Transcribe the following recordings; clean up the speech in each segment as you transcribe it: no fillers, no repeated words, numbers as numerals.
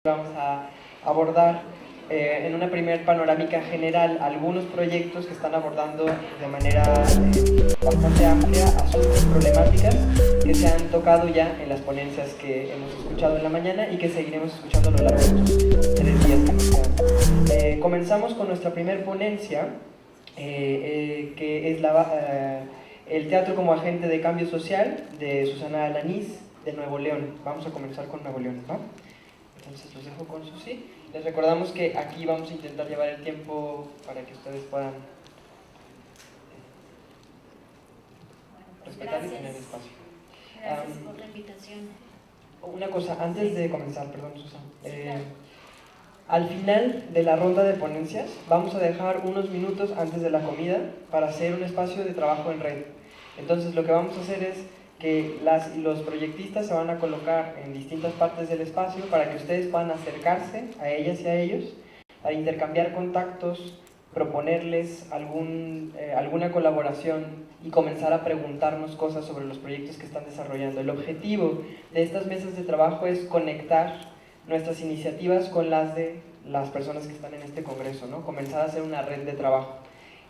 Vamos a abordar en una primera panorámica general algunos proyectos que están abordando de manera bastante amplia asuntos, problemáticas que se han tocado ya en las ponencias que hemos escuchado en la mañana y que seguiremos escuchando a lo largo de los 3 días que nos quedan. Comenzamos con nuestra primera ponencia, que es el teatro como agente de cambio social, de Susana Alanís, de Nuevo León. Vamos a comenzar con Nuevo León, ¿no? Entonces los dejo con Susi. Les recordamos que aquí vamos a intentar llevar el tiempo para que ustedes puedan respetar y tener espacio. Gracias por la invitación. Una cosa, antes de comenzar, perdón, Susana. Sí, claro. Al final de la ronda de ponencias vamos a dejar unos minutos antes de la comida para hacer un espacio de trabajo en red. Entonces lo que vamos a hacer es que los proyectistas se van a colocar en distintas partes del espacio para que ustedes puedan acercarse a ellas y a ellos, a intercambiar contactos, proponerles alguna colaboración y comenzar a preguntarnos cosas sobre los proyectos que están desarrollando. El objetivo de estas mesas de trabajo es conectar nuestras iniciativas con las de las personas que están en este congreso, ¿no? Comenzar a hacer una red de trabajo.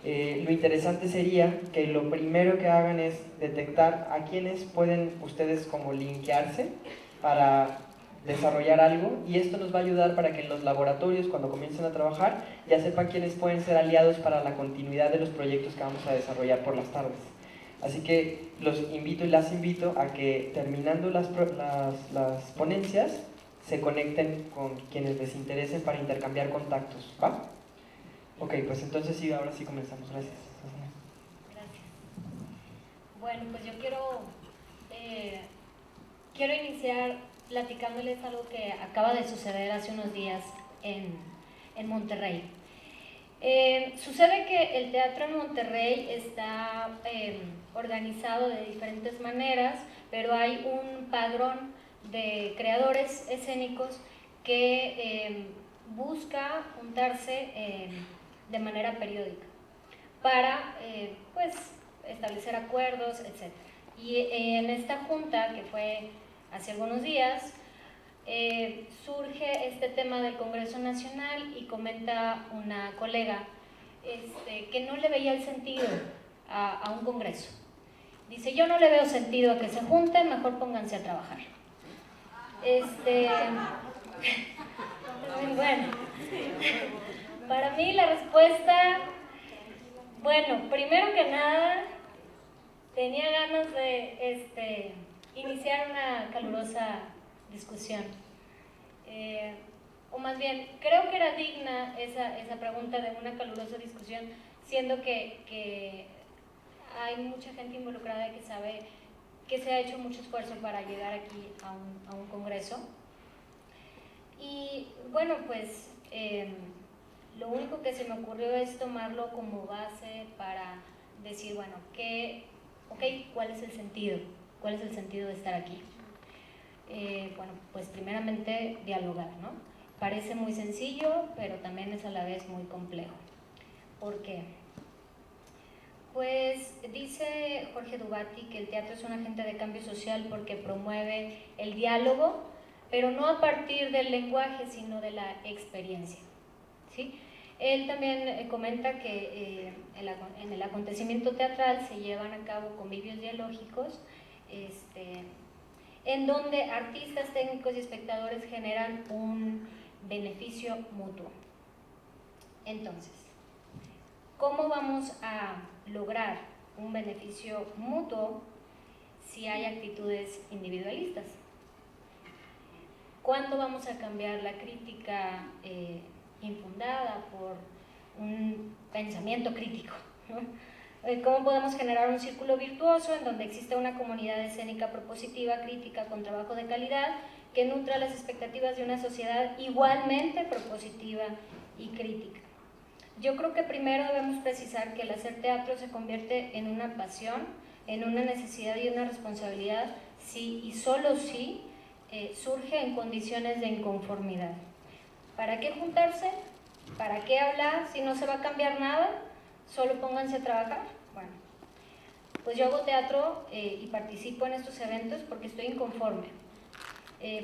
Lo interesante sería que lo primero que hagan es detectar a quienes pueden ustedes como linkearse para desarrollar algo, y esto nos va a ayudar para que en los laboratorios, cuando comiencen a trabajar, ya sepan quiénes pueden ser aliados para la continuidad de los proyectos que vamos a desarrollar por las tardes. Así que los invito y las invito a que, terminando las ponencias, se conecten con quienes les interesen para intercambiar contactos, ¿va? Ok, pues entonces sí, ahora sí comenzamos. Gracias. Gracias. Bueno, pues yo quiero iniciar platicándoles algo que acaba de suceder hace unos días en Monterrey. Sucede que el teatro en Monterrey está organizado de diferentes maneras, pero hay un padrón de creadores escénicos que busca juntarse de manera periódica para pues establecer acuerdos, etc. Y en esta junta, que fue hace algunos días, surge este tema del Congreso Nacional y comenta una colega que no le veía el sentido a un congreso. Dice: yo no le veo sentido a que se junten, mejor pónganse a trabajar. Bueno, para mí la respuesta, bueno, primero que nada, tenía ganas de iniciar una calurosa discusión. O más bien, creo que era digna esa pregunta de una calurosa discusión, siendo que hay mucha gente involucrada que sabe que se ha hecho mucho esfuerzo para llegar aquí a un congreso. Y bueno, pues lo único que se me ocurrió es tomarlo como base para decir, bueno, ¿cuál es el sentido? ¿Cuál es el sentido de estar aquí? Bueno, pues primeramente dialogar, ¿no? Parece muy sencillo, pero también es a la vez muy complejo. ¿Por qué? Pues dice Jorge Dubati que el teatro es un agente de cambio social porque promueve el diálogo, pero no a partir del lenguaje, sino de la experiencia, ¿sí? Él también comenta que en el acontecimiento teatral se llevan a cabo convivios dialógicos, en donde artistas, técnicos y espectadores generan un beneficio mutuo. Entonces, ¿cómo vamos a lograr un beneficio mutuo si hay actitudes individualistas? ¿Cuándo vamos a cambiar la crítica infundada por un pensamiento crítico, ¿no? ¿Cómo podemos generar un círculo virtuoso en donde existe una comunidad escénica propositiva, crítica, con trabajo de calidad, que nutra las expectativas de una sociedad igualmente propositiva y crítica? Yo creo que primero debemos precisar que el hacer teatro se convierte en una pasión, en una necesidad y una responsabilidad, si y solo si surge en condiciones de inconformidad. ¿Para qué juntarse? ¿Para qué hablar si no se va a cambiar nada? ¿Solo pónganse a trabajar? Bueno, pues yo hago teatro y participo en estos eventos porque estoy inconforme.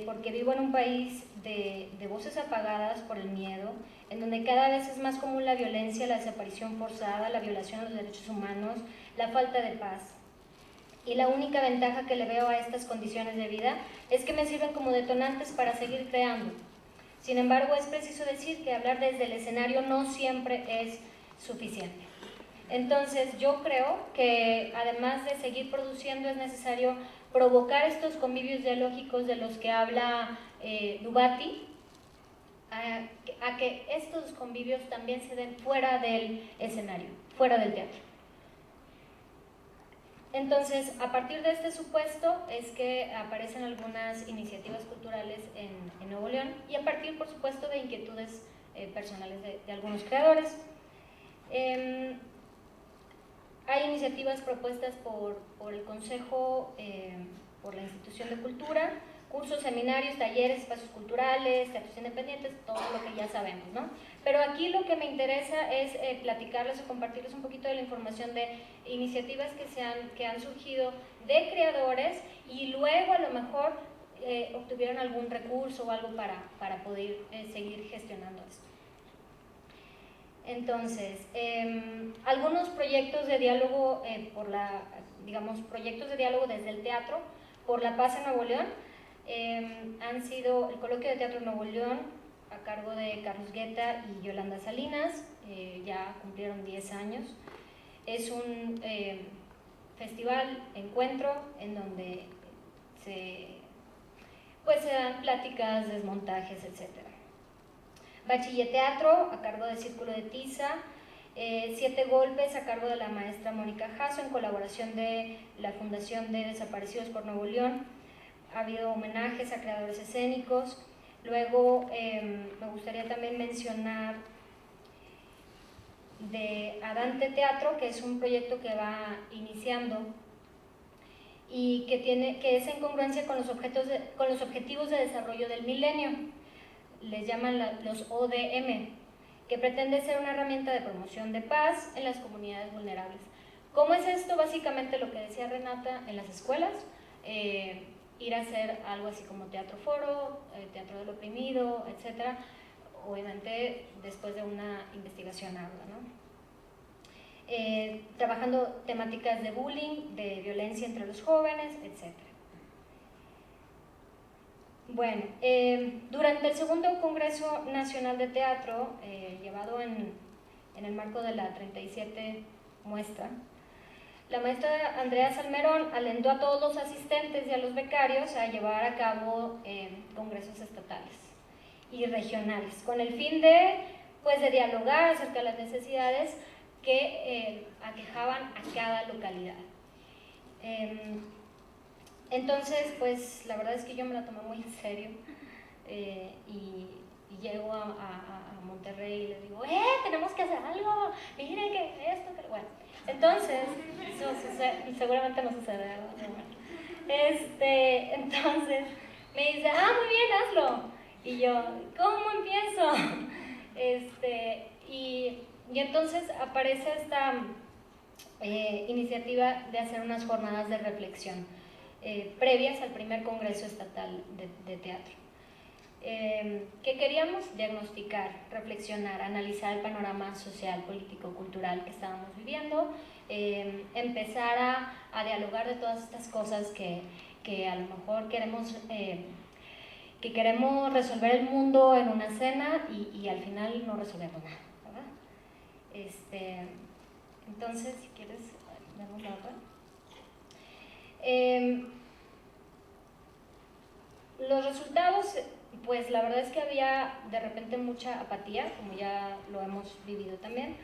porque vivo en un país de voces apagadas por el miedo, en donde cada vez es más común la violencia, la desaparición forzada, la violación de los derechos humanos, la falta de paz. Y la única ventaja que le veo a estas condiciones de vida es que me sirven como detonantes para seguir creando. Sin embargo, es preciso decir que hablar desde el escenario no siempre es suficiente. Entonces, yo creo que además de seguir produciendo es necesario provocar estos convivios dialógicos de los que habla Dubati, a que estos convivios también se den fuera del escenario, fuera del teatro. Entonces, a partir de este supuesto es que aparecen algunas iniciativas culturales en Nuevo León y a partir, por supuesto, de inquietudes personales de algunos creadores. Hay iniciativas propuestas por el Consejo, por la Institución de Cultura, cursos, seminarios, talleres, espacios culturales, teatros independientes, todo lo que ya sabemos, ¿no? Pero aquí lo que me interesa es platicarles o compartirles un poquito de la información de iniciativas que han surgido de creadores y luego a lo mejor obtuvieron algún recurso o algo para poder seguir gestionando esto. Entonces, algunos proyectos de diálogo proyectos de diálogo desde el teatro por la paz en Nuevo León han sido el Coloquio de Teatro Nuevo León a cargo de Carlos Guetta y Yolanda Salinas, ya cumplieron 10 años. Es un festival, encuentro, en donde se dan pláticas, desmontajes, etc. Bachilleteatro a cargo del Círculo de Tiza, 7 golpes a cargo de la maestra Mónica Jasso en colaboración de la Fundación de Desaparecidos por Nuevo León. Ha habido homenajes a creadores escénicos. Luego me gustaría también mencionar de Adante Teatro, que es un proyecto que va iniciando y que es en congruencia con los objetivos de desarrollo del milenio. Les llaman los ODM, que pretende ser una herramienta de promoción de paz en las comunidades vulnerables. ¿Cómo es esto? Básicamente lo que decía Renata, en las escuelas, ir a hacer algo así como teatro foro, teatro del oprimido, etc. Obviamente después de una investigación ardua, ¿no? Trabajando temáticas de bullying, de violencia entre los jóvenes, etc. Bueno, durante el segundo Congreso Nacional de Teatro, llevado en el marco de la 37 muestra, la maestra Andrea Salmerón alentó a todos los asistentes y a los becarios a llevar a cabo congresos estatales y regionales, con el fin de dialogar acerca de las necesidades que aquejaban a cada localidad. Entonces, la verdad es que yo me la tomé muy en serio y llego a Monterrey y les digo, tenemos que hacer algo, miren que esto, que bueno. Entonces, seguramente no sucede, ¿verdad? Entonces, me dice, muy bien, hazlo. Y yo, ¿cómo empiezo? Y entonces aparece esta iniciativa de hacer unas jornadas de reflexión previas al primer Congreso Estatal de Teatro. ¿Qué queríamos? Diagnosticar, reflexionar, analizar el panorama social, político, cultural que estábamos viviendo, empezar a dialogar de todas estas cosas que a lo mejor queremos resolver el mundo en una cena y al final no resolvemos nada, ¿verdad? Entonces, si quieres, damos la otra. Los resultados, la verdad es que había de repente mucha apatía, como ya lo hemos vivido también,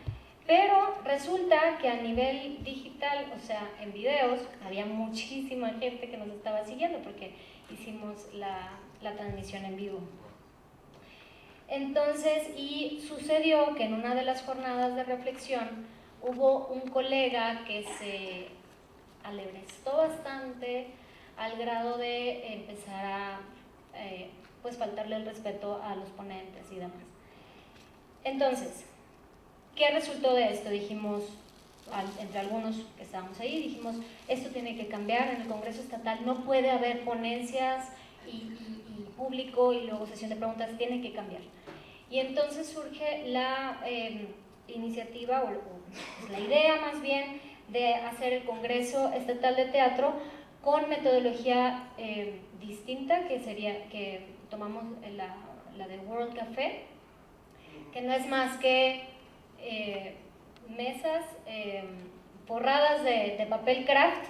pero resulta que a nivel digital, o sea, en videos, había muchísima gente que nos estaba siguiendo porque hicimos la transmisión en vivo. Entonces, y sucedió que en una de las jornadas de reflexión hubo un colega que se alebrestó bastante al grado de empezar a faltarle el respeto a los ponentes y demás. Entonces, ¿qué resultó de esto? Dijimos, entre algunos que estábamos ahí, dijimos, esto tiene que cambiar en el Congreso Estatal, no puede haber ponencias y público y luego sesión de preguntas, tiene que cambiar. Y entonces surge la iniciativa, pues, la idea más bien, de hacer el Congreso Estatal de Teatro con metodología distinta, que tomamos la de World Café, que no es más que mesas forradas de papel craft,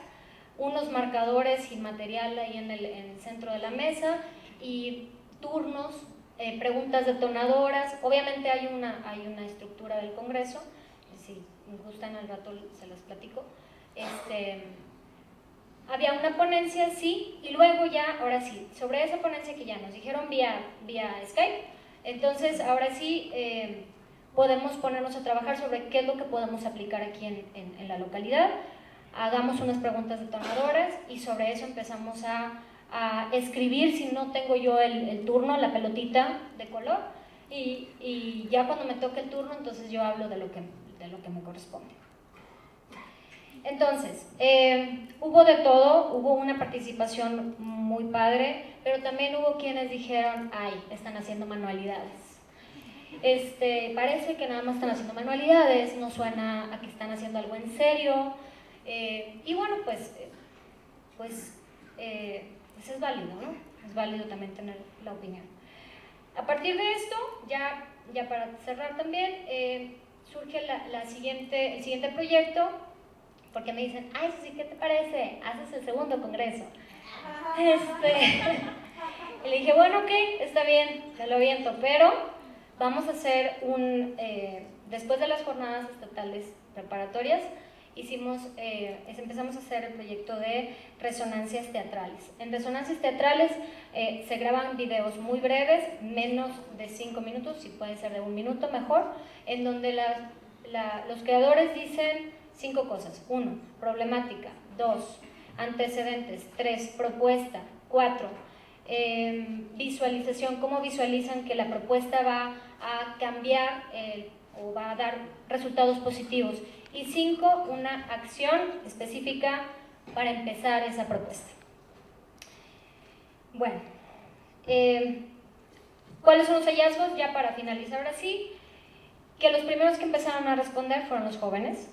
unos marcadores y material ahí en el centro de la mesa y turnos, preguntas detonadoras. Obviamente hay una estructura del Congreso, si me gustan al rato se las platico. Había una ponencia, sí, y luego ya, ahora sí, sobre esa ponencia que ya nos dijeron vía Skype, entonces ahora sí podemos ponernos a trabajar sobre qué es lo que podemos aplicar aquí en la localidad. Hagamos unas preguntas detonadoras y sobre eso empezamos a escribir, si no tengo yo el turno, la pelotita de color, y ya cuando me toque el turno, entonces yo hablo de lo que me corresponde. Entonces, hubo de todo, hubo una participación muy padre, pero también hubo quienes dijeron, ay, están haciendo manualidades. Parece que nada más están haciendo manualidades, no suena a que están haciendo algo en serio, y bueno, pues es válido, ¿no? Es válido también tener la opinión. A partir de esto, ya para cerrar también, surge el siguiente proyecto, porque me dicen, ay, sí, ¿qué te parece? Haces el segundo congreso. Y le dije, bueno, ok, está bien, te lo aviento, pero vamos a hacer después de las jornadas estatales preparatorias, empezamos a hacer el proyecto de resonancias teatrales. En resonancias teatrales se graban videos muy breves, menos de 5 minutos, si puede ser de 1 minuto mejor, en donde los creadores dicen 5 cosas. 1, problemática. 2, antecedentes. 3, propuesta. 4, visualización, cómo visualizan que la propuesta va a cambiar o va a dar resultados positivos. Y 5, una acción específica para empezar esa propuesta. Bueno, ¿cuáles son los hallazgos? Ya para finalizar ahora sí, que los primeros que empezaron a responder fueron los jóvenes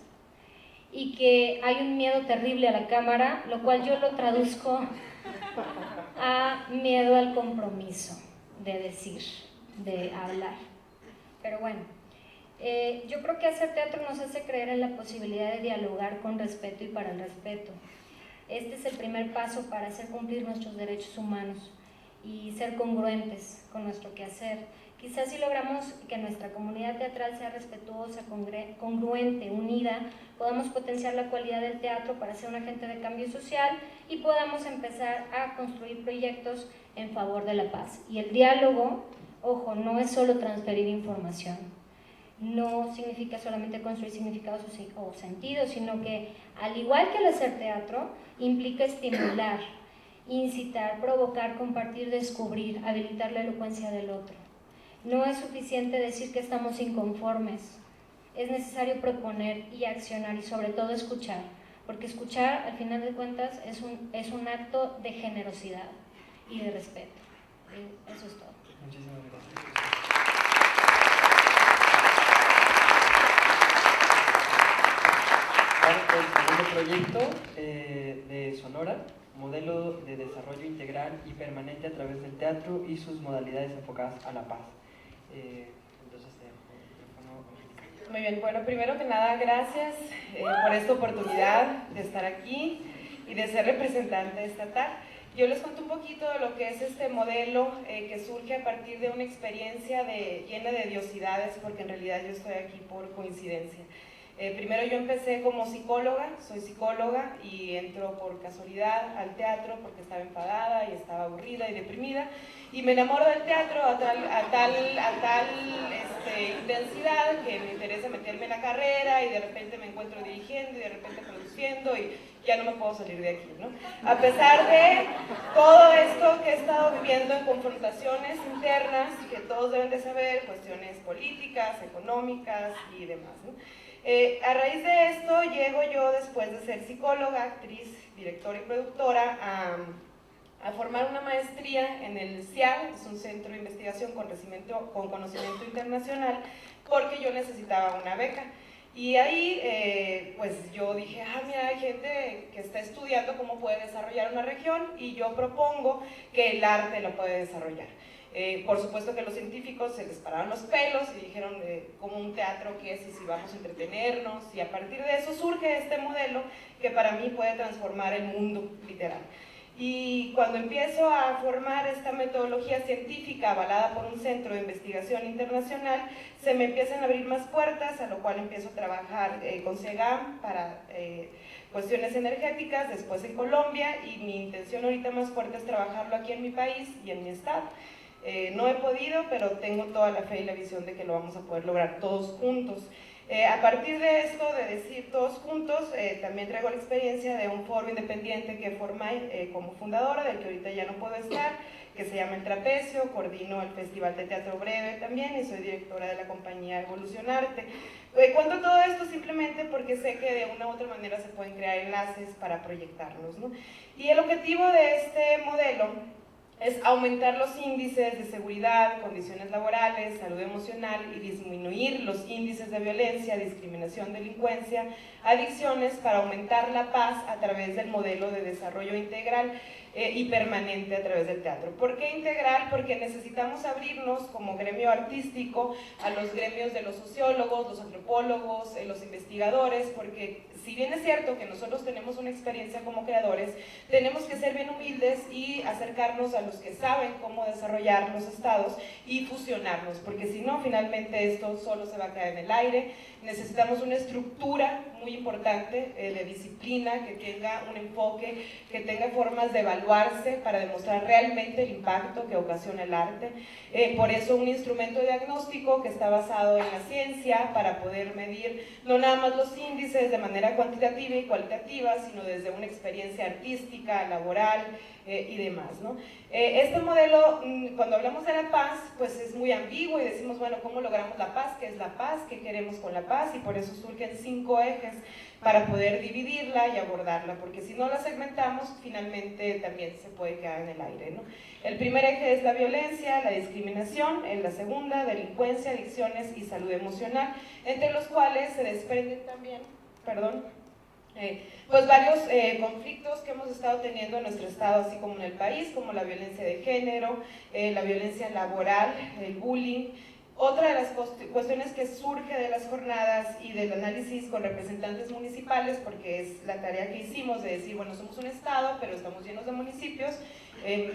y que hay un miedo terrible a la cámara, lo cual yo lo traduzco a miedo al compromiso de decir, de hablar. Pero bueno, yo creo que hacer teatro nos hace creer en la posibilidad de dialogar con respeto y para el respeto. Este es el primer paso para hacer cumplir nuestros derechos humanos y ser congruentes con nuestro quehacer. Quizás si logramos que nuestra comunidad teatral sea respetuosa, congruente, unida, podamos potenciar la cualidad del teatro para ser un agente de cambio social y podamos empezar a construir proyectos en favor de la paz. Y el diálogo, ojo, no es solo transferir información, no significa solamente construir significados o sentidos, sino que, al igual que el hacer teatro, implica estimular, incitar, provocar, compartir, descubrir, habilitar la elocuencia del otro. No es suficiente decir que estamos inconformes, es necesario proponer y accionar y sobre todo escuchar, porque escuchar al final de cuentas es un acto de generosidad y de respeto. Eso es todo. Muchísimas gracias. El segundo proyecto de Sonora, modelo de desarrollo integral y permanente a través del teatro y sus modalidades enfocadas a la paz. Entonces, muy bien, bueno, primero que nada, gracias por esta oportunidad de estar aquí y de ser representante estatal. Yo les cuento un poquito de lo que es este modelo que surge a partir de una experiencia llena de odiosidades, porque en realidad yo estoy aquí por coincidencia. Primero yo empecé como psicóloga, soy psicóloga y entro por casualidad al teatro porque estaba enfadada y estaba aburrida y deprimida y me enamoro del teatro a tal intensidad que me interesa meterme en la carrera y de repente me encuentro dirigiendo y de repente produciendo y ya no me puedo salir de aquí, ¿no? A pesar de todo esto que he estado viviendo en confrontaciones internas que todos deben de saber, cuestiones políticas, económicas y demás, ¿no? A raíz de esto llego yo, después de ser psicóloga, actriz, directora y productora, a formar una maestría en el CIAL, es un centro de investigación con conocimiento internacional, porque yo necesitaba una beca. Y ahí, pues yo dije, mira, hay gente que está estudiando cómo puede desarrollar una región y yo propongo que el arte lo puede desarrollar. Por supuesto que los científicos se les pararon los pelos y dijeron, ¿cómo un teatro qué es y si vamos a entretenernos? Y a partir de eso surge este modelo que para mí puede transformar el mundo, literal. Y cuando empiezo a formar esta metodología científica avalada por un centro de investigación internacional, se me empiezan a abrir más puertas, a lo cual empiezo a trabajar con CEGAM para cuestiones energéticas, después en Colombia, y mi intención ahorita más fuerte es trabajarlo aquí en mi país y en mi estado. No he podido, pero tengo toda la fe y la visión de que lo vamos a poder lograr todos juntos. A partir de esto, de decir todos juntos, también traigo la experiencia de un foro independiente que formé como fundadora, del que ahorita ya no puedo estar, que se llama El Trapecio, coordino el Festival de Teatro Breve también y soy directora de la compañía Evolucionarte. Cuento todo esto simplemente porque sé que de una u otra manera se pueden crear enlaces para proyectarnos, ¿no? Y el objetivo de este modelo es aumentar los índices de seguridad, condiciones laborales, salud emocional y disminuir los índices de violencia, discriminación, delincuencia, adicciones para aumentar la paz a través del modelo de desarrollo integral y permanente a través del teatro. ¿Por qué integral? Porque necesitamos abrirnos como gremio artístico a los gremios de los sociólogos, los antropólogos, los investigadores, porque si bien es cierto que nosotros tenemos una experiencia como creadores, tenemos que ser bien humildes y acercarnos a los que saben cómo desarrollar los estados y fusionarnos, porque si no, finalmente esto solo se va a caer en el aire. Necesitamos una estructura muy importante de disciplina, que tenga un enfoque, que tenga formas de evaluarse para demostrar realmente el impacto que ocasiona el arte. Por eso un instrumento diagnóstico que está basado en la ciencia para poder medir no nada más los índices de manera cuantitativa y cualitativa, sino desde una experiencia artística, laboral y demás, ¿no? Este modelo, cuando hablamos de la paz, pues es muy ambiguo y decimos, bueno, ¿cómo logramos la paz? ¿Qué es la paz? ¿Qué queremos con la paz? Y por eso surgen 5 ejes para poder dividirla y abordarla, porque si no la segmentamos, finalmente también se puede quedar en el aire, ¿no? El primer eje es la violencia, la discriminación, en la segunda, delincuencia, adicciones y salud emocional, entre los cuales se desprenden también, pues varios conflictos que hemos estado teniendo en nuestro estado, así como en el país, como la violencia de género, la violencia laboral, el bullying. Otra de las cuestiones que surge de las jornadas y del análisis con representantes municipales, porque es la tarea que hicimos de decir, bueno, somos un estado, pero estamos llenos de municipios,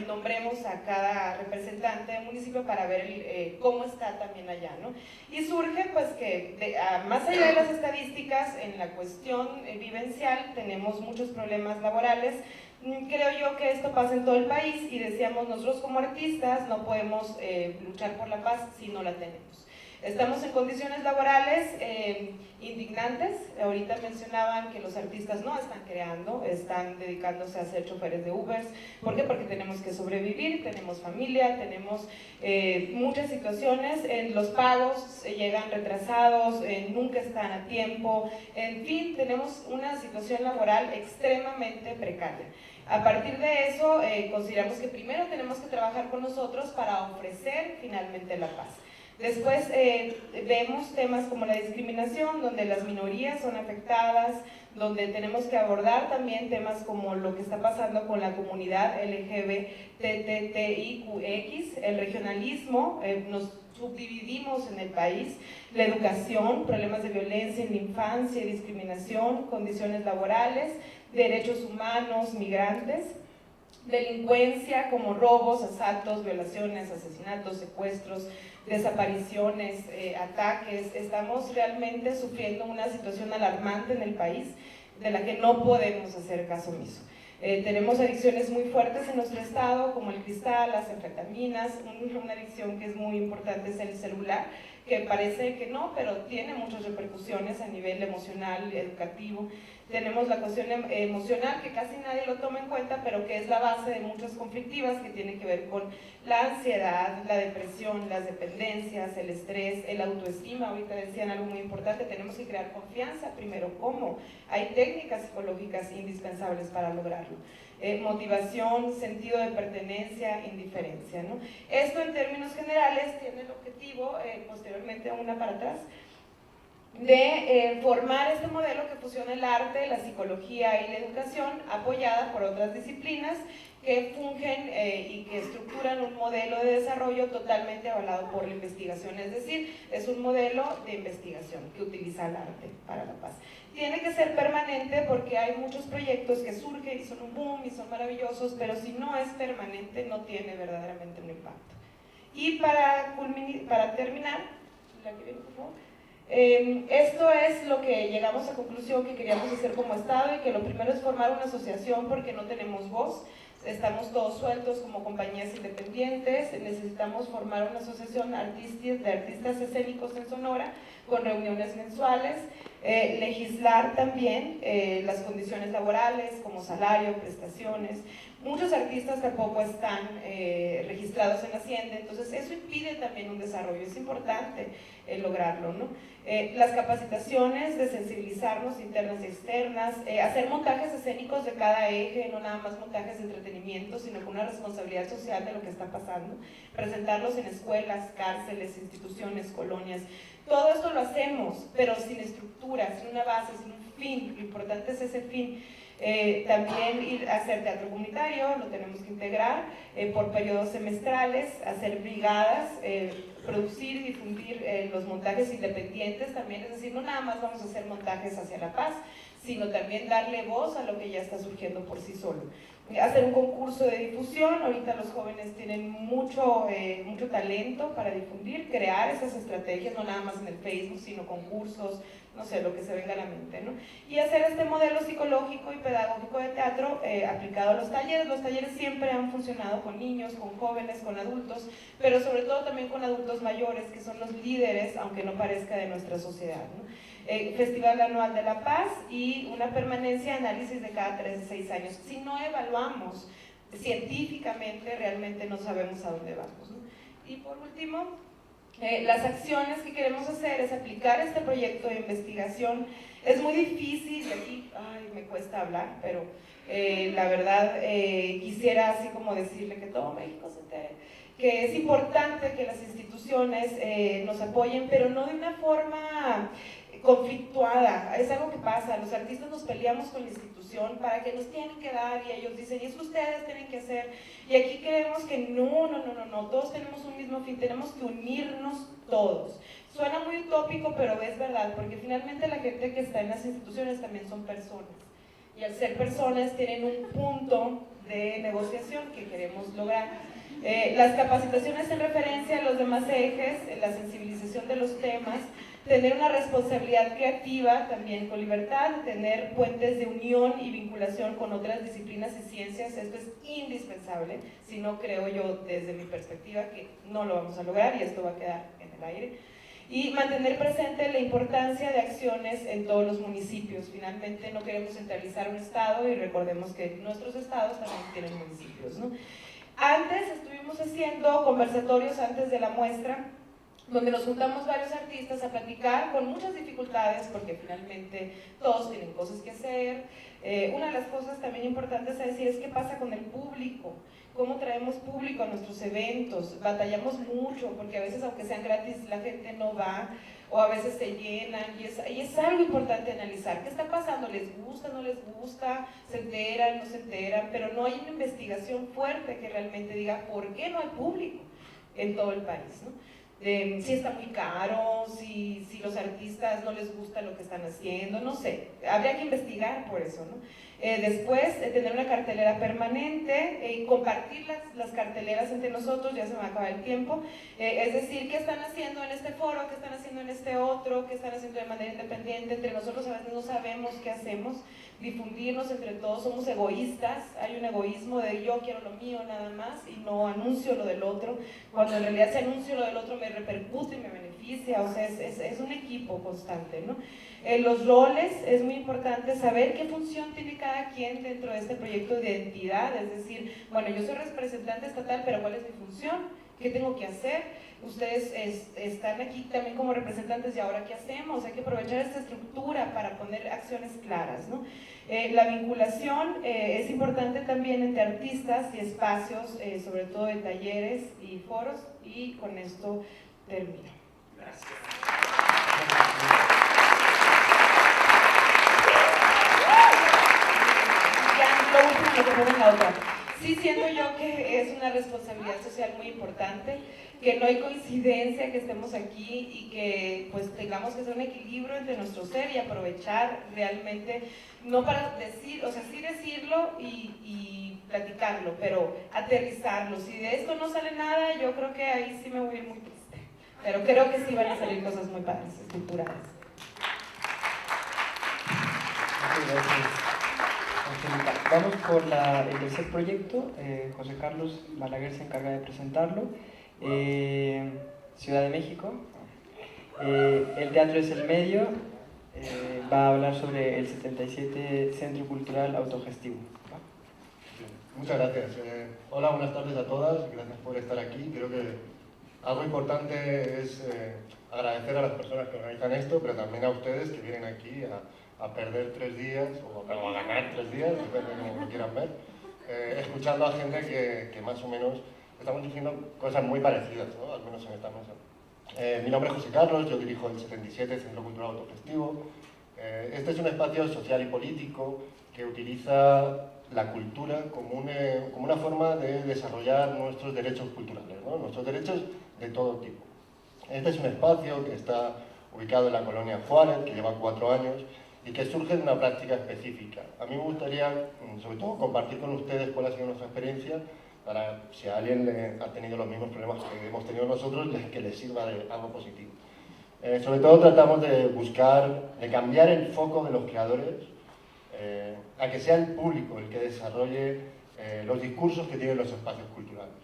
nombremos a cada representante del municipio para ver cómo está también allá, ¿no? Y surge pues que más allá de las estadísticas, en la cuestión vivencial tenemos muchos problemas laborales. Creo yo que esto pasa en todo el país y decíamos, nosotros como artistas no podemos luchar por la paz si no la tenemos. Estamos en condiciones laborales indignantes. Ahorita mencionaban que los artistas no están creando, están dedicándose a ser choferes de Ubers. ¿Por qué? Porque tenemos que sobrevivir, tenemos familia, tenemos muchas situaciones. Los pagos llegan retrasados, nunca están a tiempo. En fin, tenemos una situación laboral extremadamente precaria. A partir de eso, consideramos que primero tenemos que trabajar con nosotros para ofrecer finalmente la paz. Después vemos temas como la discriminación, donde las minorías son afectadas, donde tenemos que abordar también temas como lo que está pasando con la comunidad LGBTTIQX, el regionalismo, nos subdividimos en el país, la educación, problemas de violencia en la infancia y discriminación, condiciones laborales, derechos humanos, migrantes, delincuencia como robos, asaltos, violaciones, asesinatos, secuestros, desapariciones, ataques. Estamos realmente sufriendo una situación alarmante en el país de la que no podemos hacer caso omiso. Tenemos adicciones muy fuertes en nuestro estado, como el cristal, las anfetaminas. Una adicción que es muy importante es el celular, que parece que no, pero tiene muchas repercusiones a nivel emocional, educativo. Tenemos la cuestión emocional, que casi nadie lo toma en cuenta, pero que es la base de muchas conflictivas, que tiene que ver con la ansiedad, la depresión, las dependencias, el estrés, el autoestima. Ahorita decían algo muy importante, tenemos que crear confianza primero. ¿Cómo? Hay técnicas psicológicas indispensables para lograrlo. Motivación, sentido de pertenencia, indiferencia, ¿no? Esto en términos generales tiene el objetivo, posteriormente una para atrás, de formar este modelo que fusiona el arte, la psicología y la educación, apoyada por otras disciplinas que fungen y que estructuran un modelo de desarrollo totalmente avalado por la investigación. Es decir, es un modelo de investigación que utiliza el arte para la paz. Tiene que ser permanente porque hay muchos proyectos que surgen y son un boom y son maravillosos, pero si no es permanente no tiene verdaderamente un impacto. Y para terminar, la que viene, por favor. Esto es lo que llegamos a conclusión que queríamos hacer como Estado, y que lo primero es formar una asociación porque no tenemos voz, estamos todos sueltos como compañías independientes, necesitamos formar una asociación de artistas escénicos en Sonora con reuniones mensuales, legislar también las condiciones laborales como salario, prestaciones. Muchos artistas tampoco están registrados en Hacienda, entonces eso impide también un desarrollo, es importante lograrlo, ¿no? Las capacitaciones de sensibilizarnos internas y externas, hacer montajes escénicos de cada eje, no nada más montajes de entretenimiento, sino con una responsabilidad social de lo que está pasando, presentarlos en escuelas, cárceles, instituciones, colonias. Todo esto lo hacemos, pero sin estructura, sin una base, sin un fin. Lo importante es ese fin. También ir a hacer teatro comunitario, lo tenemos que integrar por periodos semestrales, hacer brigadas, producir y difundir los montajes independientes también, es decir, no nada más vamos a hacer montajes hacia la paz, sino también darle voz a lo que ya está surgiendo por sí solo. Hacer un concurso de difusión, ahorita los jóvenes tienen mucho talento para difundir, crear esas estrategias, no nada más en el Facebook, sino concursos, no sé, lo que se venga a la mente, ¿no? Y hacer este modelo psicológico y pedagógico de teatro aplicado a los talleres. Los talleres siempre han funcionado con niños, con jóvenes, con adultos, pero sobre todo también con adultos mayores, que son los líderes, aunque no parezca, de nuestra sociedad, ¿no? Festival Anual de la Paz y una permanencia, análisis de cada 3 a 6 años. Si no evaluamos científicamente, realmente no sabemos a dónde vamos, ¿no? Y por último, las acciones que queremos hacer es aplicar este proyecto de investigación. Es muy difícil, y aquí me cuesta hablar, pero la verdad quisiera así como decirle que todo México se entere, que es importante que las instituciones nos apoyen, pero no de una forma conflictuada. Es algo que pasa, los artistas nos peleamos con la institución para que nos tienen que dar, y ellos dicen, y eso ustedes tienen que hacer, y aquí creemos que no, todos tenemos un mismo fin, tenemos que unirnos todos. Suena muy utópico, pero es verdad, porque finalmente la gente que está en las instituciones también son personas, y al ser personas tienen un punto de negociación que queremos lograr. Las capacitaciones en referencia a los demás ejes, la sensibilización de los temas, tener una responsabilidad creativa también con libertad, tener puentes de unión y vinculación con otras disciplinas y ciencias. Esto es indispensable, si no, creo yo desde mi perspectiva que no lo vamos a lograr y esto va a quedar en el aire. Y mantener presente la importancia de acciones en todos los municipios. Finalmente no queremos centralizar un estado, y recordemos que nuestros estados también tienen municipios, ¿no? Antes estuvimos haciendo conversatorios antes de la muestra, donde nos juntamos varios artistas a platicar con muchas dificultades, porque finalmente todos tienen cosas que hacer. Una de las cosas también importantes a decir es qué pasa con el público, cómo traemos público a nuestros eventos. Batallamos mucho, porque a veces aunque sean gratis la gente no va, o a veces se llenan, y es algo importante analizar. ¿Qué está pasando? ¿Les gusta, no les gusta? ¿Se enteran, no se enteran? Pero no hay una investigación fuerte que realmente diga por qué no hay público en todo el país, ¿no? Si está muy caro, si los artistas no les gusta lo que están haciendo, no sé, habría que investigar por eso, ¿no? Después, tener una cartelera permanente, compartir las carteleras entre nosotros, ya se me acaba el tiempo, es decir, qué están haciendo en este foro, qué están haciendo en este otro, qué están haciendo de manera independiente. Entre nosotros a veces no sabemos qué hacemos, difundirnos entre todos, somos egoístas, hay un egoísmo de yo quiero lo mío nada más y no anuncio lo del otro, cuando en realidad si anuncio lo del otro me repercute y me beneficia. beneficia, o sea, es un equipo constante, ¿no? Los roles, es muy importante saber qué función tiene cada quien dentro de este proyecto de identidad, es decir, bueno, yo soy representante estatal, pero ¿cuál es mi función? ¿Qué tengo que hacer? Ustedes están aquí también como representantes, y ahora ¿qué hacemos? Hay que aprovechar esta estructura para poner acciones claras, ¿no? La vinculación es importante también entre artistas y espacios, sobre todo de talleres y foros, y con esto termino. Gracias. Ya, lo último, lo que pongo en la otra. Sí siento yo que es una responsabilidad social muy importante, que no hay coincidencia que estemos aquí y que pues tengamos que hacer un equilibrio entre nuestro ser y aprovechar realmente, no para decir, o sea, sí decirlo y platicarlo, pero aterrizarlo. Si de esto no sale nada, yo creo que ahí sí me voy a ir muy triste, pero creo que sí van a salir cosas muy padres, estructuradas. Muchas gracias. Vamos por el tercer proyecto. José Carlos Balaguer se encarga de presentarlo. Ciudad de México. El teatro es el medio. Va a hablar sobre el 77 Centro Cultural Autogestivo. Muchas gracias. Hola, buenas tardes a todas. Gracias por estar aquí. Creo que algo importante es agradecer a las personas que organizan esto, pero también a ustedes que vienen aquí a perder 3 días, o a ganar 3 días, depende de cómo lo quieran ver, escuchando a gente que más o menos estamos diciendo cosas muy parecidas, ¿no? Al menos en esta mesa. Mi nombre es José Carlos, yo dirijo el 77 Centro Cultural Autogestivo. Este es un espacio social y político que utiliza la cultura como una forma de desarrollar nuestros derechos culturales, ¿no? Nuestros derechos de todo tipo. Este es un espacio que está ubicado en la colonia Juárez, que lleva 4 años, y que surge de una práctica específica. A mí me gustaría, sobre todo, compartir con ustedes cuál ha sido nuestra experiencia, para si a alguien ha tenido los mismos problemas que hemos tenido nosotros, que les sirva de algo positivo. Sobre todo tratamos de buscar, de cambiar el foco de los creadores, a que sea el público el que desarrolle los discursos que tienen los espacios culturales.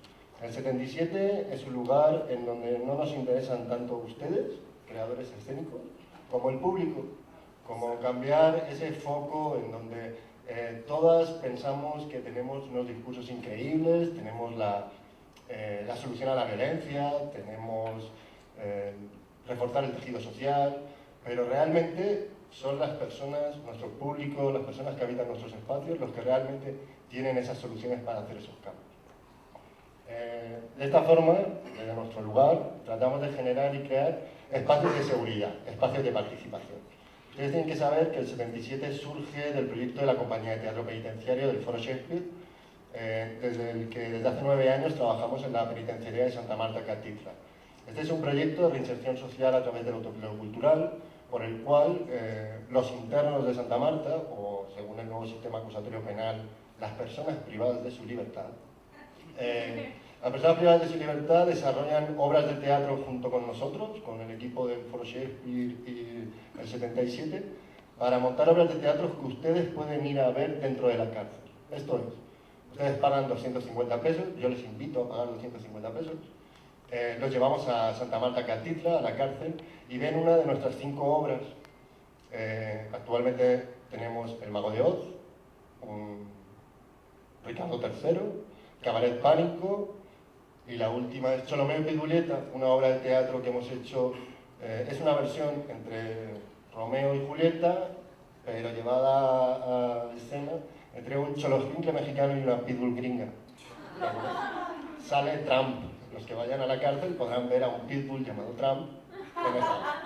El 77 es un lugar en donde no nos interesan tanto ustedes, creadores escénicos, como el público, como cambiar ese foco en donde todas pensamos que tenemos unos discursos increíbles, tenemos la solución a la violencia, tenemos reforzar el tejido social, pero realmente son las personas, nuestro público, las personas que habitan nuestros espacios, los que realmente tienen esas soluciones para hacer esos cambios. De esta forma, desde nuestro lugar, tratamos de generar y crear espacios de seguridad, espacios de participación. Ustedes tienen que saber que el 77 surge del proyecto de la Compañía de Teatro Penitenciario del Foro Shakespeare, desde el que desde hace 9 años trabajamos en la penitenciaría de Santa Marta Catitla. Este es un proyecto de reinserción social a través del autoempleo cultural, por el cual los internos de Santa Marta, o según el nuevo sistema acusatorio penal, las personas privadas de su libertad, las personas privadas de su libertad desarrollan obras de teatro junto con nosotros, con el equipo del Foro Shakespeare y el 77, para montar obras de teatro que ustedes pueden ir a ver dentro de la cárcel. Esto es, ustedes pagan 250 pesos, yo les invito a pagar 250 pesos, los llevamos a Santa Marta Catitla, a la cárcel, y ven una de nuestras 5 obras. Actualmente tenemos El Mago de Oz, Ricardo III, Cabaret Pánico, y la última es Ptolomeo y Julieta, una obra de teatro que hemos hecho, es una versión entre Romeo y Julieta, pero llevada a escena entre un cholosquincle mexicano y una pitbull gringa. Sale Trump. Los que vayan a la cárcel podrán ver a un pitbull llamado Trump en esta.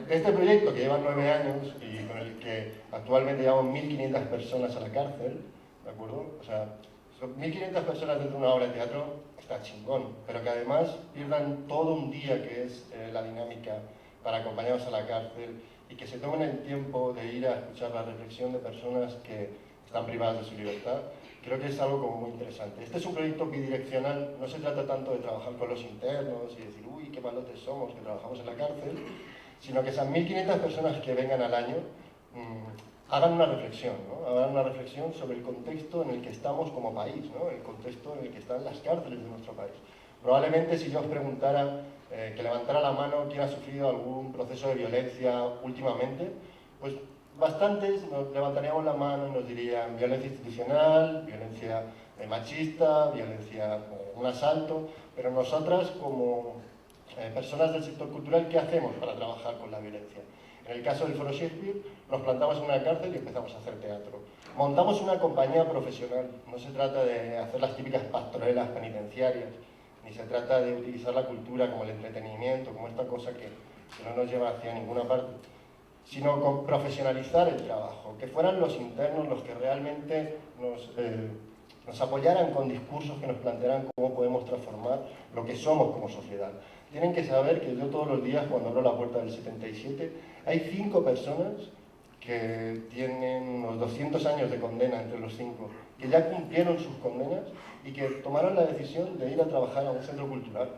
Este proyecto, que lleva 9 años y con el que actualmente llevamos 1.500 personas a la cárcel, ¿de acuerdo? O sea, son 1.500 personas dentro de una obra de teatro, está chingón, pero que además pierdan todo un día, que es la dinámica, para acompañarnos a la cárcel, y que se tomen el tiempo de ir a escuchar la reflexión de personas que están privadas de su libertad. Creo que es algo como muy interesante. Este es un proyecto bidireccional, no se trata tanto de trabajar con los internos y decir, uy, qué malotes somos que trabajamos en la cárcel, sino que esas 1.500 personas que vengan al año hagan una reflexión, ¿no? Hagan una reflexión sobre el contexto en el que estamos como país, ¿no? El contexto en el que están las cárceles de nuestro país. Probablemente si yo os preguntara que levantara la mano quien ha sufrido algún proceso de violencia últimamente, pues bastantes nos levantaríamos la mano y nos dirían violencia institucional, violencia machista, violencia, un asalto, pero nosotras como personas del sector cultural, ¿qué hacemos para trabajar con la violencia? En el caso del Foro Shakespeare, nos plantamos en una cárcel y empezamos a hacer teatro. Montamos una compañía profesional, no se trata de hacer las típicas pastorelas penitenciarias, ni se trata de utilizar la cultura como el entretenimiento, como esta cosa que no nos lleva hacia ninguna parte, sino con profesionalizar el trabajo, que fueran los internos los que realmente nos apoyaran con discursos que nos plantearan cómo podemos transformar lo que somos como sociedad. Tienen que saber que yo todos los días, cuando abro la puerta del 77, hay 5 personas que tienen unos 200 años de condena entre los 5, que ya cumplieron sus condenas y que tomaron la decisión de ir a trabajar a un centro cultural.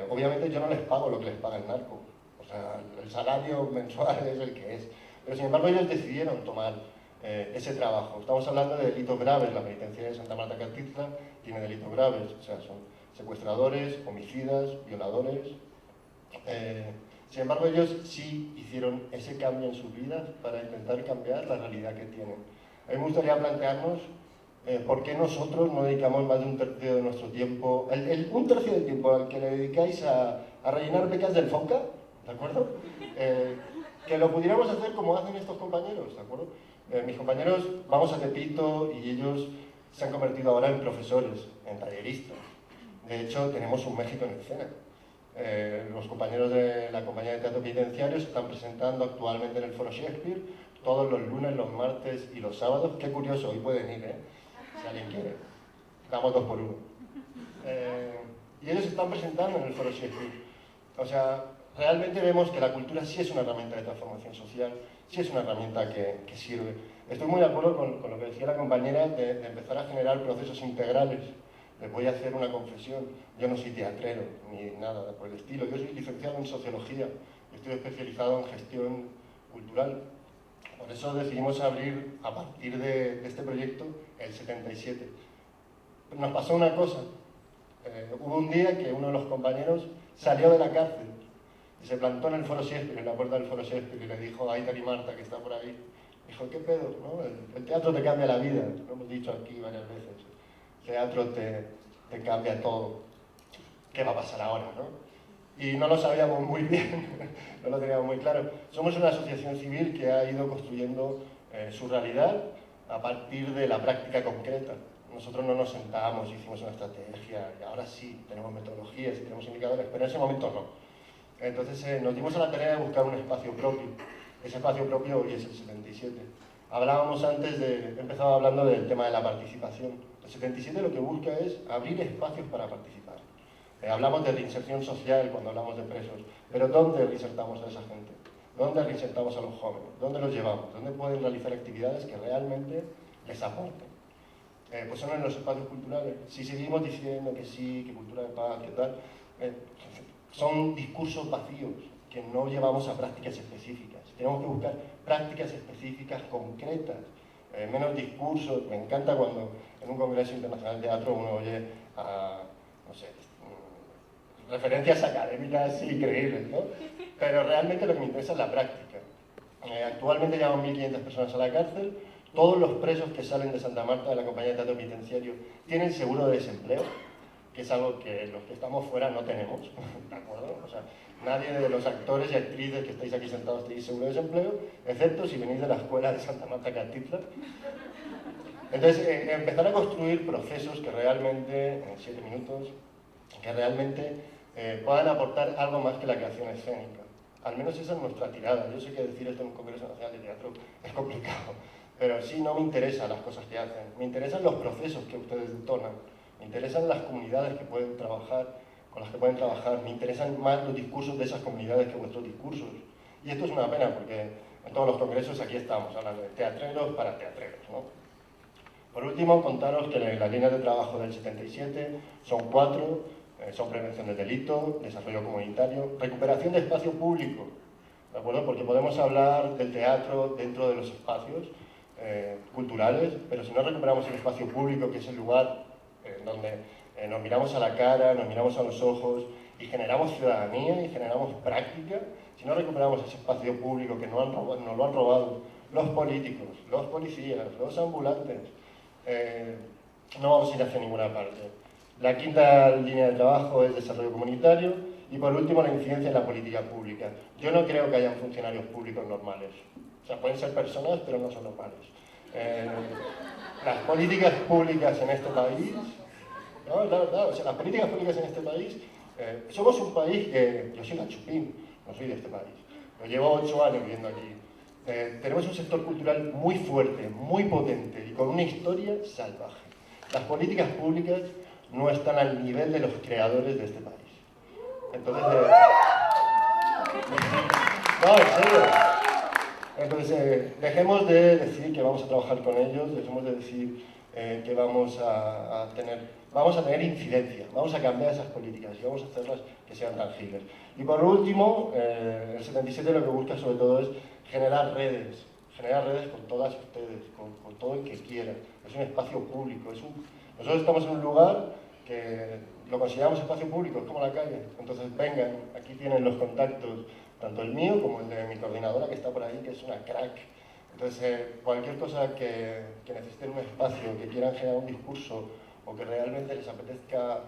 Obviamente yo no les pago lo que les paga el narco, o sea, el salario mensual es el que es, pero sin embargo ellos decidieron tomar ese trabajo. Estamos hablando de delitos graves, la penitenciaria de Santa Marta Catitla tiene delitos graves, o sea, son secuestradores, homicidas, violadores. Sin embargo, ellos sí hicieron ese cambio en sus vidas para intentar cambiar la realidad que tienen. A mí me gustaría plantearnos por qué nosotros no dedicamos más de un tercio de nuestro tiempo, un tercio del tiempo al que le dedicáis a rellenar becas del FONCA, ¿de acuerdo? Que lo pudiéramos hacer como hacen estos compañeros, ¿de acuerdo? Mis compañeros vamos a Tepito y ellos se han convertido ahora en profesores, en talleristas. De hecho, tenemos un México en escena. Los compañeros de la compañía de teatro penitenciario se están presentando actualmente en el Foro Shakespeare todos los lunes, los martes y los sábados. Qué curioso, hoy pueden ir, si alguien quiere. Damos 2 por 1. Y ellos se están presentando en el Foro Shakespeare. O sea, realmente vemos que la cultura sí es una herramienta de transformación social, sí es una herramienta que sirve. Estoy muy de acuerdo con lo que decía la compañera de empezar a generar procesos integrales. Les voy a hacer una confesión, yo no soy teatrero ni nada por el estilo, yo soy licenciado en Sociología, estoy especializado en gestión cultural. Por eso decidimos abrir, a partir de este proyecto, el 77. Pero nos pasó una cosa, hubo un día que uno de los compañeros salió de la cárcel y se plantó en el Foro Shakespeare, en la puerta del Foro Shakespeare, y le dijo a Aitar y Marta, que está por ahí, dijo, ¿qué pedo? ¿No? El teatro te cambia la vida, lo hemos dicho aquí varias veces. El teatro te cambia todo. ¿Qué va a pasar ahora, no? Y no lo sabíamos muy bien, no lo teníamos muy claro. Somos una asociación civil que ha ido construyendo su realidad a partir de la práctica concreta. Nosotros no nos sentábamos y hicimos una estrategia, y ahora sí, tenemos metodologías y tenemos indicadores, pero en ese momento no. Entonces nos dimos a la tarea de buscar un espacio propio. Ese espacio propio hoy es el 77. Hablábamos antes empezaba hablando del tema de la participación. El 77 lo que busca es abrir espacios para participar. Hablamos de reinserción social cuando hablamos de presos, pero ¿dónde reinsertamos a esa gente? ¿Dónde reinsertamos a los jóvenes? ¿Dónde los llevamos? ¿Dónde pueden realizar actividades que realmente les aporten? Pues son en los espacios culturales. Si seguimos diciendo que sí, que cultura de paz, que tal, son discursos vacíos que no llevamos a prácticas específicas. Tenemos que buscar prácticas específicas, concretas, menos discursos. Me encanta cuando en un congreso internacional de teatro uno oye a, no sé, referencias académicas increíbles, ¿no? Pero realmente lo que me interesa es la práctica. Actualmente llevan 1.500 personas a la cárcel. Todos los presos que salen de Santa Marta de la compañía de teatro penitenciario tienen seguro de desempleo, que es algo que los que estamos fuera no tenemos, ¿de acuerdo? O sea, nadie de los actores y actrices que estáis aquí sentados tenéis seguro de desempleo, excepto si venís de la escuela de Santa Marta Catitla. Entonces, empezar a construir procesos que realmente, en 7 minutos, que realmente puedan aportar algo más que la creación escénica. Al menos esa es nuestra tirada. Yo sé que decir esto en un Congreso Nacional de Teatro es complicado, pero sí no me interesan las cosas que hacen, me interesan los procesos que ustedes detonan, me interesan las comunidades que pueden trabajar, con las que pueden trabajar, me interesan más los discursos de esas comunidades que vuestros discursos. Y esto es una pena porque en todos los congresos aquí estamos hablando de teatreros para teatreros, ¿no? Por último, contaros que las líneas de trabajo del 77 son 4, son prevención del delito, desarrollo comunitario, recuperación de espacio público, ¿de acuerdo? Porque podemos hablar del teatro dentro de los espacios culturales, pero si no recuperamos el espacio público, que es el lugar donde nos miramos a la cara, nos miramos a los ojos y generamos ciudadanía y generamos práctica, si no recuperamos ese espacio público que nos lo han robado los políticos, los policías, los ambulantes, no vamos a ir hacia ninguna parte. La quinta línea de trabajo es desarrollo comunitario y por último la incidencia en la política pública. Yo no creo que hayan funcionarios públicos normales. O sea, pueden ser personas, pero no son normales. Las políticas públicas en este país, no, la verdad, o sea, las políticas públicas en este país, somos un país que, yo soy machupín, no soy de este país, pero llevo 8 años viviendo aquí. Tenemos un sector cultural muy fuerte, muy potente y con una historia salvaje. Las políticas públicas no están al nivel de los creadores de este país. Entonces, no, en serio. Entonces, dejemos de decir que vamos a trabajar con ellos, dejemos de decir que vamos a tener incidencia, vamos a cambiar esas políticas y vamos a hacerlas que sean tangibles. Y por último, el 77 lo que busca sobre todo es generar redes con todas ustedes, con todo el que quiera. Es un espacio público, nosotros estamos en un lugar que lo consideramos espacio público, es como la calle. Entonces vengan, aquí tienen los contactos, tanto el mío como el de mi coordinadora que está por ahí, que es una crack. Entonces cualquier cosa que necesiten un espacio, que quieran generar un discurso o que realmente les apetezca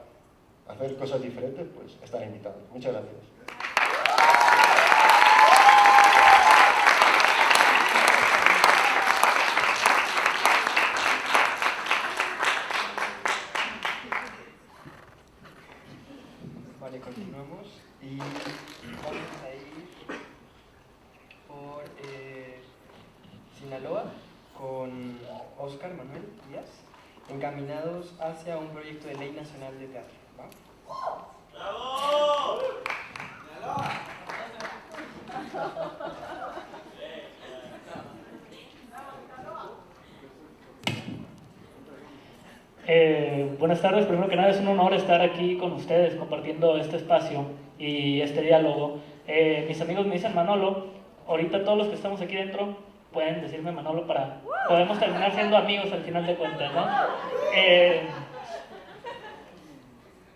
hacer cosas diferentes, pues están invitados. Muchas gracias. Vale, continuamos y vamos a ir por Sinaloa con Óscar Manuel Díaz, encaminados hacia un proyecto de ley nacional de teatro. ¿Va? ¡Bravo! Buenas tardes, primero que nada es un honor estar aquí con ustedes compartiendo este espacio y este diálogo. Mis amigos me dicen Manolo, ahorita todos los que estamos aquí dentro pueden decirme Manolo podemos terminar siendo amigos al final de cuentas, ¿no?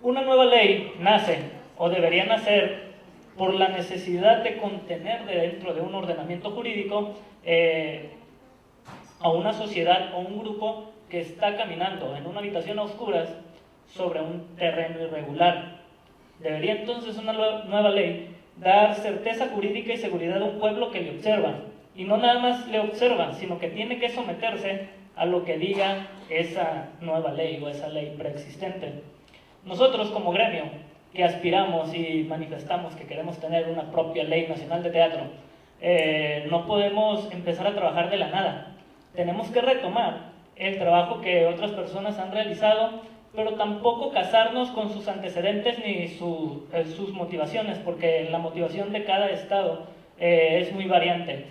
Una nueva ley nace o debería nacer por la necesidad de contener dentro de un ordenamiento jurídico a una sociedad o un grupo que está caminando en una habitación a oscuras sobre un terreno irregular. Debería entonces una nueva ley dar certeza jurídica y seguridad a un pueblo que le observa, y no nada más le observa, sino que tiene que someterse a lo que diga esa nueva ley o esa ley preexistente. Nosotros como gremio, que aspiramos y manifestamos que queremos tener una propia ley nacional de teatro, no podemos empezar a trabajar de la nada. Tenemos que retomar el trabajo que otras personas han realizado, pero tampoco casarnos con sus antecedentes ni sus motivaciones, porque la motivación de cada estado es muy variante.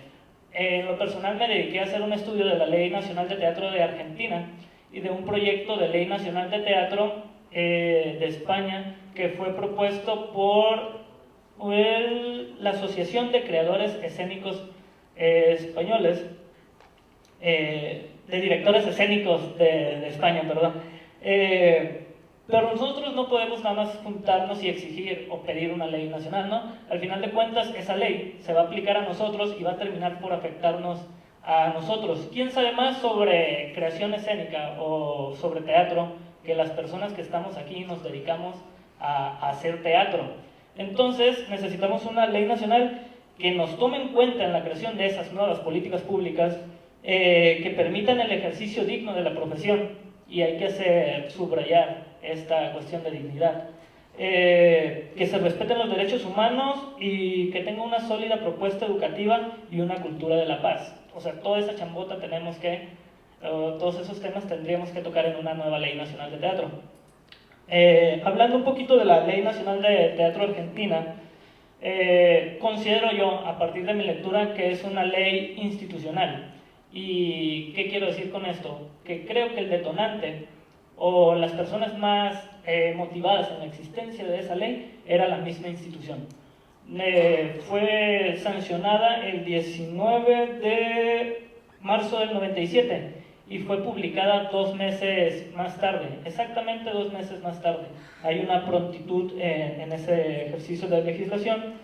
En lo personal me dediqué a hacer un estudio de la Ley Nacional de Teatro de Argentina y de un proyecto de Ley Nacional de Teatro de España que fue propuesto por la Asociación de Creadores Escénicos Españoles, de directores escénicos de España, perdón. Pero nosotros no podemos nada más juntarnos y exigir o pedir una ley nacional, ¿no? Al final de cuentas, esa ley se va a aplicar a nosotros y va a terminar por afectarnos a nosotros. ¿Quién sabe más sobre creación escénica o sobre teatro que las personas que estamos aquí nos dedicamos a hacer teatro? Entonces, necesitamos una ley nacional que nos tome en cuenta en la creación de esas nuevas políticas públicas que permitan el ejercicio digno de la profesión, y hay que subrayar esta cuestión de dignidad, que se respeten los derechos humanos y que tenga una sólida propuesta educativa y una cultura de la paz. O sea, toda esa chambota todos esos temas tendríamos que tocar en una nueva ley nacional de teatro. Hablando un poquito de la Ley Nacional de Teatro Argentina, considero yo, a partir de mi lectura, que es una ley institucional. ¿Y qué quiero decir con esto? Que creo que el detonante o las personas más motivadas en la existencia de esa ley era la misma institución. Fue sancionada el 19 de marzo del 97 y fue publicada 2 meses más tarde, exactamente 2 meses más tarde. Hay una prontitud en ese ejercicio de legislación.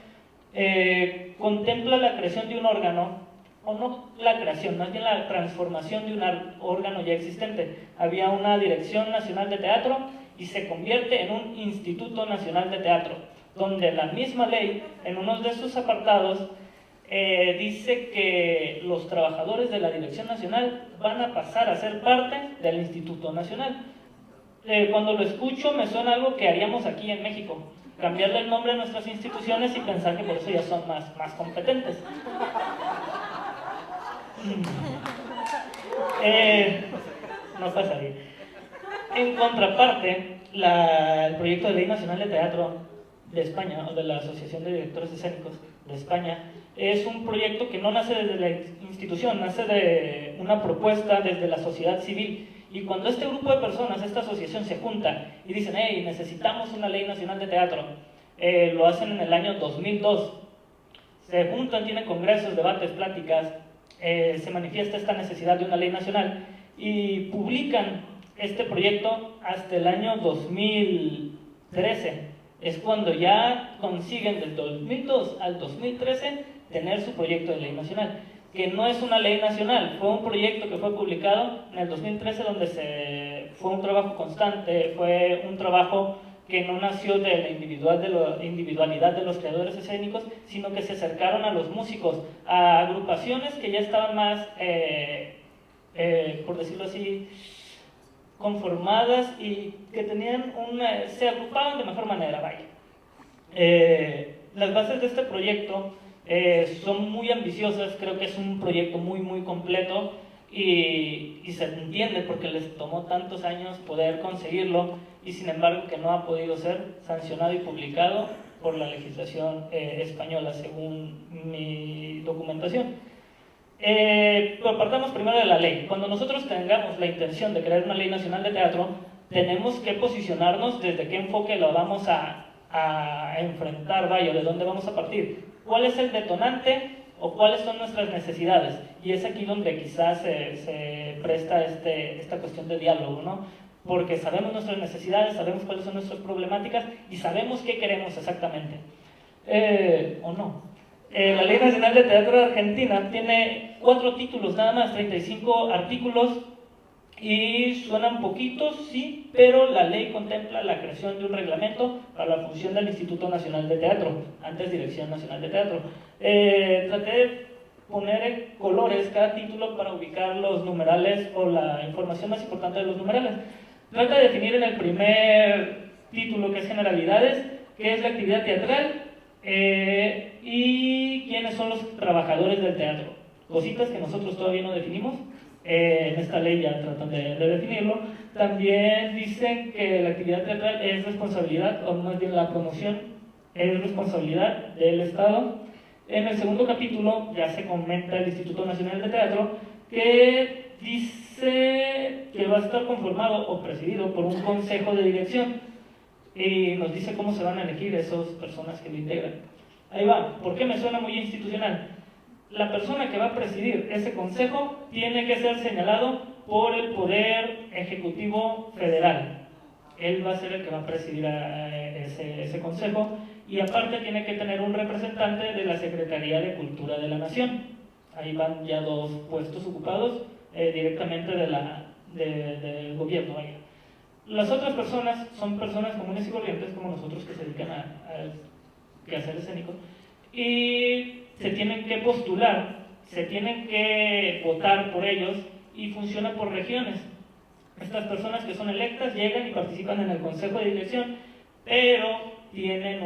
Contempla la creación de un órgano, o no la creación, más bien la transformación de un órgano ya existente. Había una Dirección Nacional de Teatro y se convierte en un Instituto Nacional de Teatro, donde la misma ley, en uno de sus apartados, dice que los trabajadores de la Dirección Nacional van a pasar a ser parte del Instituto Nacional. Cuando lo escucho me suena algo que haríamos aquí en México, cambiarle el nombre a nuestras instituciones y pensar que por eso ya son más competentes. No pasaría. En contraparte, el proyecto de Ley Nacional de Teatro de España, o de la Asociación de Directores Escénicos de España, es un proyecto que no nace desde la institución, nace de una propuesta desde la sociedad civil. Y cuando este grupo de personas, esta asociación se junta y dicen, hey, necesitamos una Ley Nacional de Teatro, lo hacen en el año 2002. Se juntan, tienen congresos, debates, pláticas, se manifiesta esta necesidad de una ley nacional y publican este proyecto hasta el año 2013. Es cuando ya consiguen del 2002 al 2013 tener su proyecto de ley nacional, que no es una ley nacional, fue un proyecto que fue publicado en el 2013 donde fue un trabajo constante, fue un trabajo que no nació de la individualidad de los creadores escénicos, sino que se acercaron a los músicos, a agrupaciones que ya estaban más, por decirlo así, conformadas y que tenían se agrupaban de mejor manera, vaya. Las bases de este proyecto son muy ambiciosas, creo que es un proyecto muy completo y se entiende porque les tomó tantos años poder conseguirlo y sin embargo que no ha podido ser sancionado y publicado por la legislación española, según mi documentación. Pero partamos primero de la ley. Cuando nosotros tengamos la intención de crear una ley nacional de teatro, tenemos que posicionarnos desde qué enfoque lo vamos a enfrentar, vaya, de dónde vamos a partir. ¿Cuál es el detonante o cuáles son nuestras necesidades? Y es aquí donde quizás se presta esta cuestión de diálogo, ¿no? Porque sabemos nuestras necesidades, sabemos cuáles son nuestras problemáticas y sabemos qué queremos exactamente. ¿O no? La Ley Nacional de Teatro de Argentina tiene 4 títulos, nada más, 35 artículos, y suenan poquitos, sí, pero la ley contempla la creación de un reglamento para la función del Instituto Nacional de Teatro, antes Dirección Nacional de Teatro. Traté de poner en colores cada título para ubicar los numerales o la información más importante de los numerales. Trata de definir en el primer título, que es generalidades, qué es la actividad teatral y quiénes son los trabajadores del teatro. Cositas que nosotros todavía no definimos, en esta ley ya tratan de definirlo. También dicen que la actividad teatral es responsabilidad, o más bien la promoción es responsabilidad del Estado. En el segundo capítulo ya se comenta el Instituto Nacional de Teatro, que dice que va a estar conformado o presidido por un consejo de dirección y nos dice cómo se van a elegir esas personas que lo integran. Ahí va. ¿Por qué me suena muy institucional? La persona que va a presidir ese consejo tiene que ser señalado por el Poder Ejecutivo Federal. Él va a ser el que va a presidir ese consejo y aparte tiene que tener un representante de la Secretaría de Cultura de la Nación. Ahí van ya 2 puestos ocupados directamente del gobierno. Vaya. Las otras personas son personas comunes y corrientes como nosotros que se dedican al quehacer escénico y se tienen que postular, se tienen que votar por ellos y funciona por regiones. Estas personas que son electas llegan y participan en el consejo de dirección, pero tienen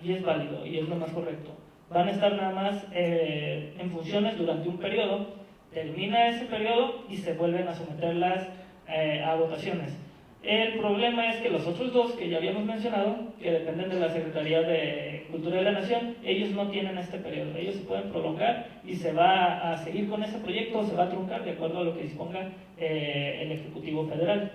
y es válido y es lo más correcto, van a estar nada más en funciones durante un periodo, termina ese periodo y se vuelven a someterlas a votaciones. El problema es que los otros 2 que ya habíamos mencionado, que dependen de la Secretaría de Cultura de la Nación, ellos no tienen este periodo, ellos se pueden prolongar y se va a seguir con ese proyecto, se va a truncar de acuerdo a lo que disponga el Ejecutivo Federal.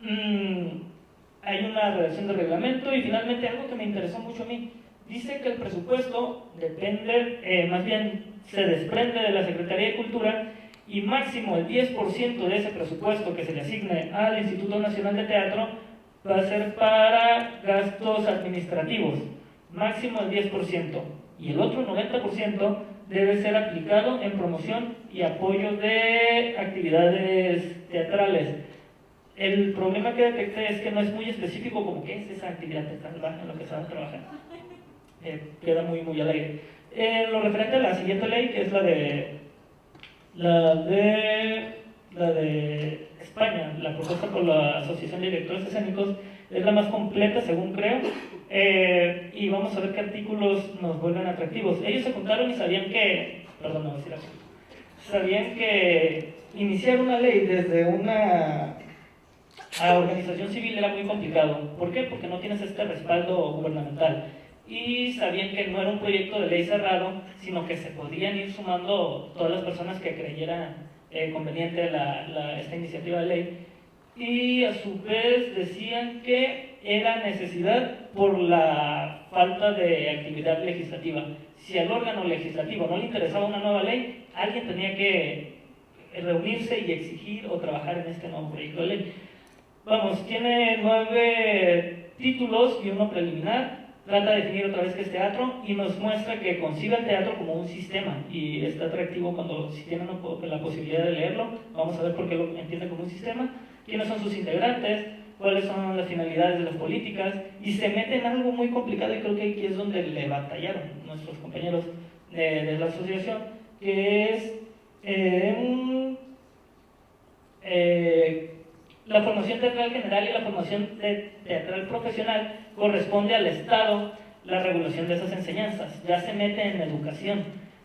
Hay una redacción de reglamento y finalmente algo que me interesó mucho a mí, dice que el presupuesto depende, más bien se desprende de la Secretaría de Cultura y máximo el 10% de ese presupuesto que se le asigne al Instituto Nacional de Teatro va a ser para gastos administrativos, máximo el 10%, y el otro 90% debe ser aplicado en promoción y apoyo de actividades teatrales. El problema que detecté es que no es muy específico como qué es esa actividad teatral en lo que se va a trabajar. Queda muy al aire. Lo referente a la siguiente ley, que es la de España, la propuesta por la Asociación de Directores Escénicos, es la más completa según creo, y vamos a ver qué artículos nos vuelven atractivos. Ellos se juntaron y sabían que, perdón, no voy a decir así, sabían que iniciar una ley desde una organización civil era muy complicado. ¿Por qué? Porque no tienes este respaldo gubernamental. Y sabían que no era un proyecto de ley cerrado, sino que se podían ir sumando todas las personas que creyeran conveniente esta iniciativa de ley. Y a su vez decían que era necesidad por la falta de actividad legislativa. Si al órgano legislativo no le interesaba una nueva ley, alguien tenía que reunirse y exigir o trabajar en este nuevo proyecto de ley. Vamos, tiene 9 títulos y uno preliminar. Trata de definir otra vez qué es teatro y nos muestra que concibe el teatro como un sistema, y está atractivo cuando, si tienen la posibilidad de leerlo, vamos a ver por qué lo entiende como un sistema, quiénes son sus integrantes, cuáles son las finalidades de las políticas, y se mete en algo muy complicado, y creo que aquí es donde le batallaron nuestros compañeros de la asociación, que es la formación teatral general y la formación teatral profesional corresponde al Estado la regulación de esas enseñanzas. Ya se mete en educación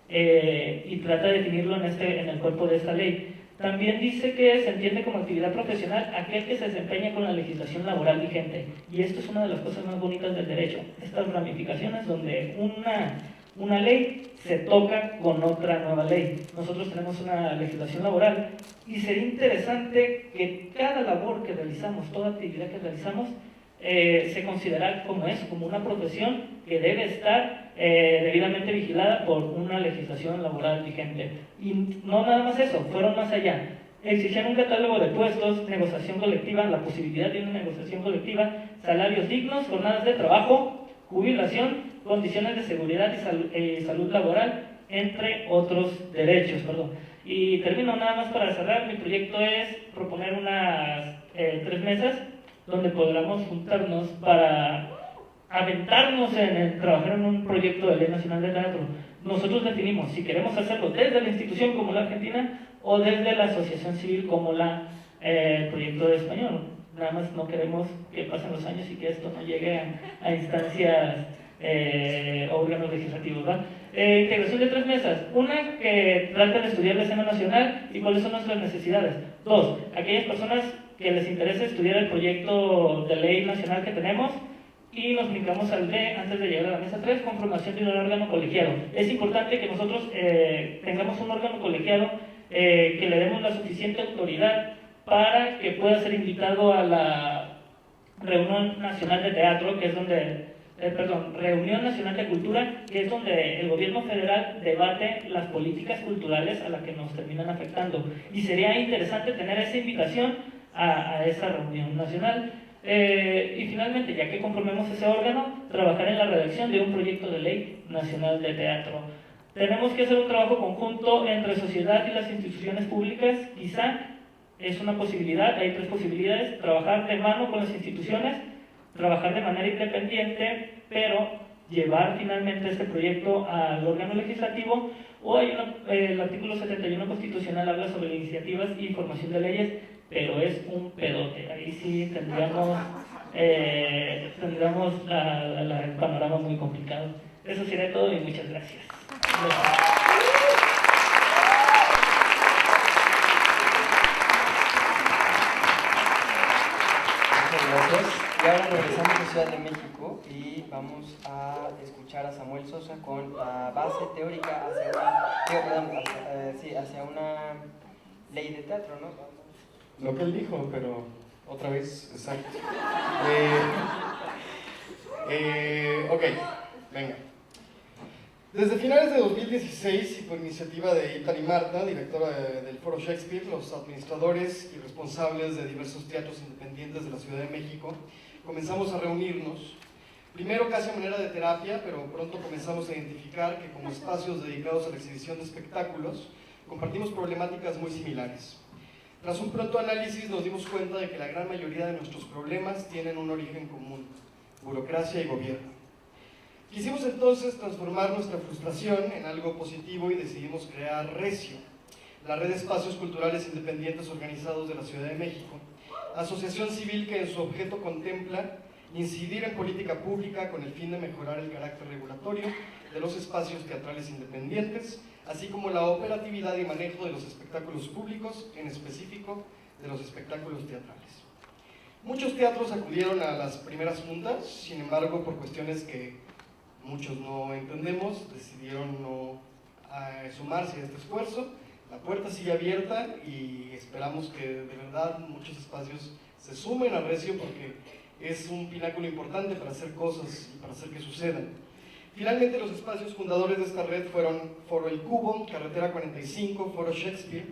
y trata de definirlo en el cuerpo de esta ley. También dice que se entiende como actividad profesional aquel que se desempeña con la legislación laboral vigente. Y esto es una de las cosas más bonitas del derecho. Estas ramificaciones donde una ley se toca con otra nueva ley. Nosotros tenemos una legislación laboral y sería interesante que cada labor que realizamos, toda actividad que realizamos, se considera como eso, como una profesión que debe estar debidamente vigilada por una legislación laboral vigente. Y no nada más eso, fueron más allá. Exigían un catálogo de puestos, negociación colectiva, la posibilidad de una negociación colectiva, salarios dignos, jornadas de trabajo, jubilación, condiciones de seguridad y salud laboral, entre otros derechos. Y termino nada más para cerrar. Mi proyecto es proponer unas 3 mesas donde podamos juntarnos para aventarnos en trabajar en un proyecto de ley nacional de teatro. Nosotros definimos si queremos hacerlo desde la institución como la Argentina o desde la asociación civil como el proyecto de español. Nada más no queremos que pasen los años y que esto no llegue a instancias órganos legislativos, ¿va? Integración de 3 mesas. Una que trata de estudiar la escena nacional y cuáles son nuestras necesidades. 2, aquellas personas que les interesa estudiar el proyecto de ley nacional que tenemos, y nos brincamos al D antes de llegar a la mesa 3, con formación de un órgano colegiado. Es importante que nosotros tengamos un órgano colegiado, que le demos la suficiente autoridad para que pueda ser invitado a la Reunión Nacional de Teatro, que es donde Reunión Nacional de Cultura, que es donde el gobierno federal debate las políticas culturales a las que nos terminan afectando. Y sería interesante tener esa invitación a esa reunión nacional. Y finalmente, ya que conformemos ese órgano, trabajar en la redacción de un proyecto de ley nacional de teatro. Tenemos que hacer un trabajo conjunto entre sociedad y las instituciones públicas. Quizá es una posibilidad, hay 3 posibilidades: trabajar de mano con las instituciones, trabajar de manera independiente, pero llevar finalmente este proyecto al órgano legislativo, o hay el artículo 71 constitucional habla sobre iniciativas y formación de leyes, pero es un pedote. Ahí sí tendríamos el panorama muy complicado. Eso sería todo y muchas gracias. Gracias. Y ahora regresamos a Ciudad de México y vamos a escuchar a Samuel Sosa con la base teórica hacia una ley de teatro, ¿no? Lo que él dijo, pero otra vez, exacto. Ok, venga. Desde finales de 2016 y por iniciativa de Itali Marta, directora del Foro Shakespeare, los administradores y responsables de diversos teatros independientes de la Ciudad de México comenzamos a reunirnos, primero casi a manera de terapia, pero pronto comenzamos a identificar que como espacios dedicados a la exhibición de espectáculos compartimos problemáticas muy similares. Tras un pronto análisis nos dimos cuenta de que la gran mayoría de nuestros problemas tienen un origen común: burocracia y gobierno. Quisimos entonces transformar nuestra frustración en algo positivo y decidimos crear Recio, la red de espacios culturales independientes organizados de la Ciudad de México, asociación civil que en su objeto contempla incidir en política pública con el fin de mejorar el carácter regulatorio de los espacios teatrales independientes, así como la operatividad y manejo de los espectáculos públicos, en específico de los espectáculos teatrales. Muchos teatros acudieron a las primeras juntas, sin embargo, por cuestiones que muchos no entendemos, decidieron no sumarse a este esfuerzo. La puerta sigue abierta y esperamos que de verdad muchos espacios se sumen a Recio, porque es un pináculo importante para hacer cosas y para hacer que sucedan. Finalmente, los espacios fundadores de esta red fueron Foro El Cubo, Carretera 45, Foro Shakespeare,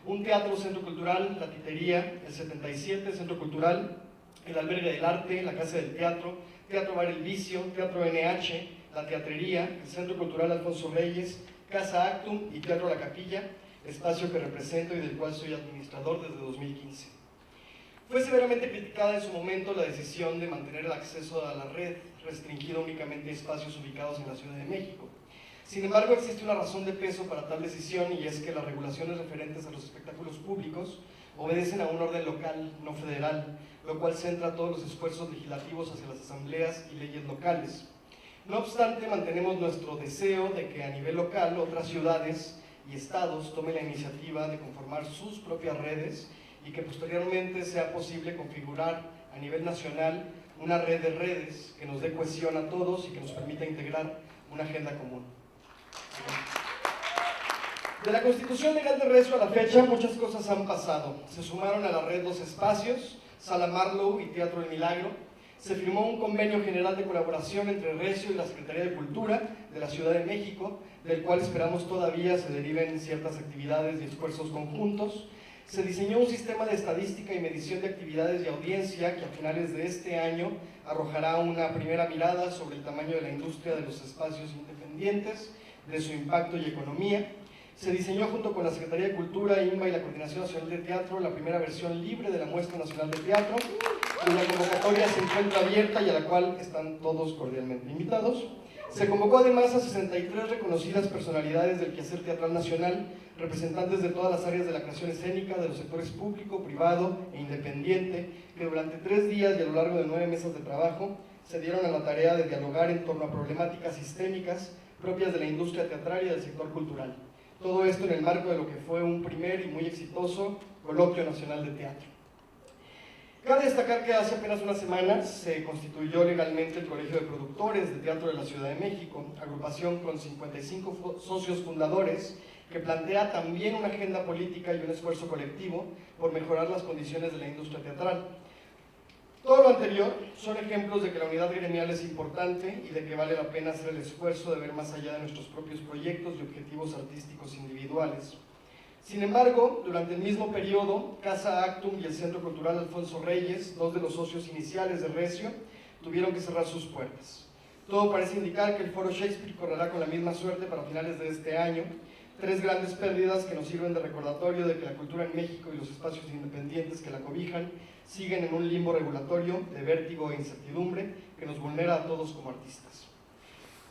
un teatro centro cultural, La Titería, el 77, Centro Cultural, el Albergue del Arte, la Casa del Teatro, Teatro Bar El Vicio, Teatro NH, La Teatrería, el Centro Cultural Alfonso Reyes, Casa Actum y Teatro La Capilla, espacio que represento y del cual soy administrador desde 2015. Fue severamente criticada en su momento la decisión de mantener el acceso a la red restringido únicamente a espacios ubicados en la Ciudad de México. Sin embargo, existe una razón de peso para tal decisión, y es que las regulaciones referentes a los espectáculos públicos obedecen a un orden local, no federal, lo cual centra todos los esfuerzos legislativos hacia las asambleas y leyes locales. No obstante, mantenemos nuestro deseo de que a nivel local otras ciudades y estados tomen la iniciativa de conformar sus propias redes y que posteriormente sea posible configurar a nivel nacional una red de redes que nos dé cohesión a todos y que nos permita integrar una agenda común. De la Constitución Legal de Recio a la fecha, muchas cosas han pasado. Se sumaron a la red dos espacios, Sala Marlowe y Teatro El Milagro. Se firmó un convenio general de colaboración entre Recio y la Secretaría de Cultura de la Ciudad de México, del cual esperamos todavía se deriven ciertas actividades y esfuerzos conjuntos. Se diseñó un sistema de estadística y medición de actividades y audiencia que a finales de este año arrojará una primera mirada sobre el tamaño de la industria de los espacios independientes, de su impacto y economía. Se diseñó junto con la Secretaría de Cultura, INBA y la Coordinación Nacional de Teatro la primera versión libre de la Muestra Nacional de Teatro, cuya convocatoria se encuentra abierta y a la cual están todos cordialmente invitados. Se convocó además a 63 reconocidas personalidades del quehacer teatral nacional, representantes de todas las áreas de la creación escénica, de los sectores público, privado e independiente, que durante 3 días y a lo largo de 9 mesas de trabajo se dieron a la tarea de dialogar en torno a problemáticas sistémicas propias de la industria teatral y del sector cultural. Todo esto en el marco de lo que fue un primer y muy exitoso Coloquio Nacional de Teatro. Cabe destacar que hace apenas unas semanas se constituyó legalmente el Colegio de Productores de Teatro de la Ciudad de México, agrupación con 55 socios fundadores, que plantea también una agenda política y un esfuerzo colectivo por mejorar las condiciones de la industria teatral. Todo lo anterior son ejemplos de que la unidad gremial es importante y de que vale la pena hacer el esfuerzo de ver más allá de nuestros propios proyectos y objetivos artísticos individuales. Sin embargo, durante el mismo periodo, Casa Actum y el Centro Cultural Alfonso Reyes, dos de los socios iniciales de Recio, tuvieron que cerrar sus puertas. Todo parece indicar que el Foro Shakespeare correrá con la misma suerte para finales de este año. 3 grandes pérdidas que nos sirven de recordatorio de que la cultura en México y los espacios independientes que la cobijan siguen en un limbo regulatorio de vértigo e incertidumbre que nos vulnera a todos como artistas.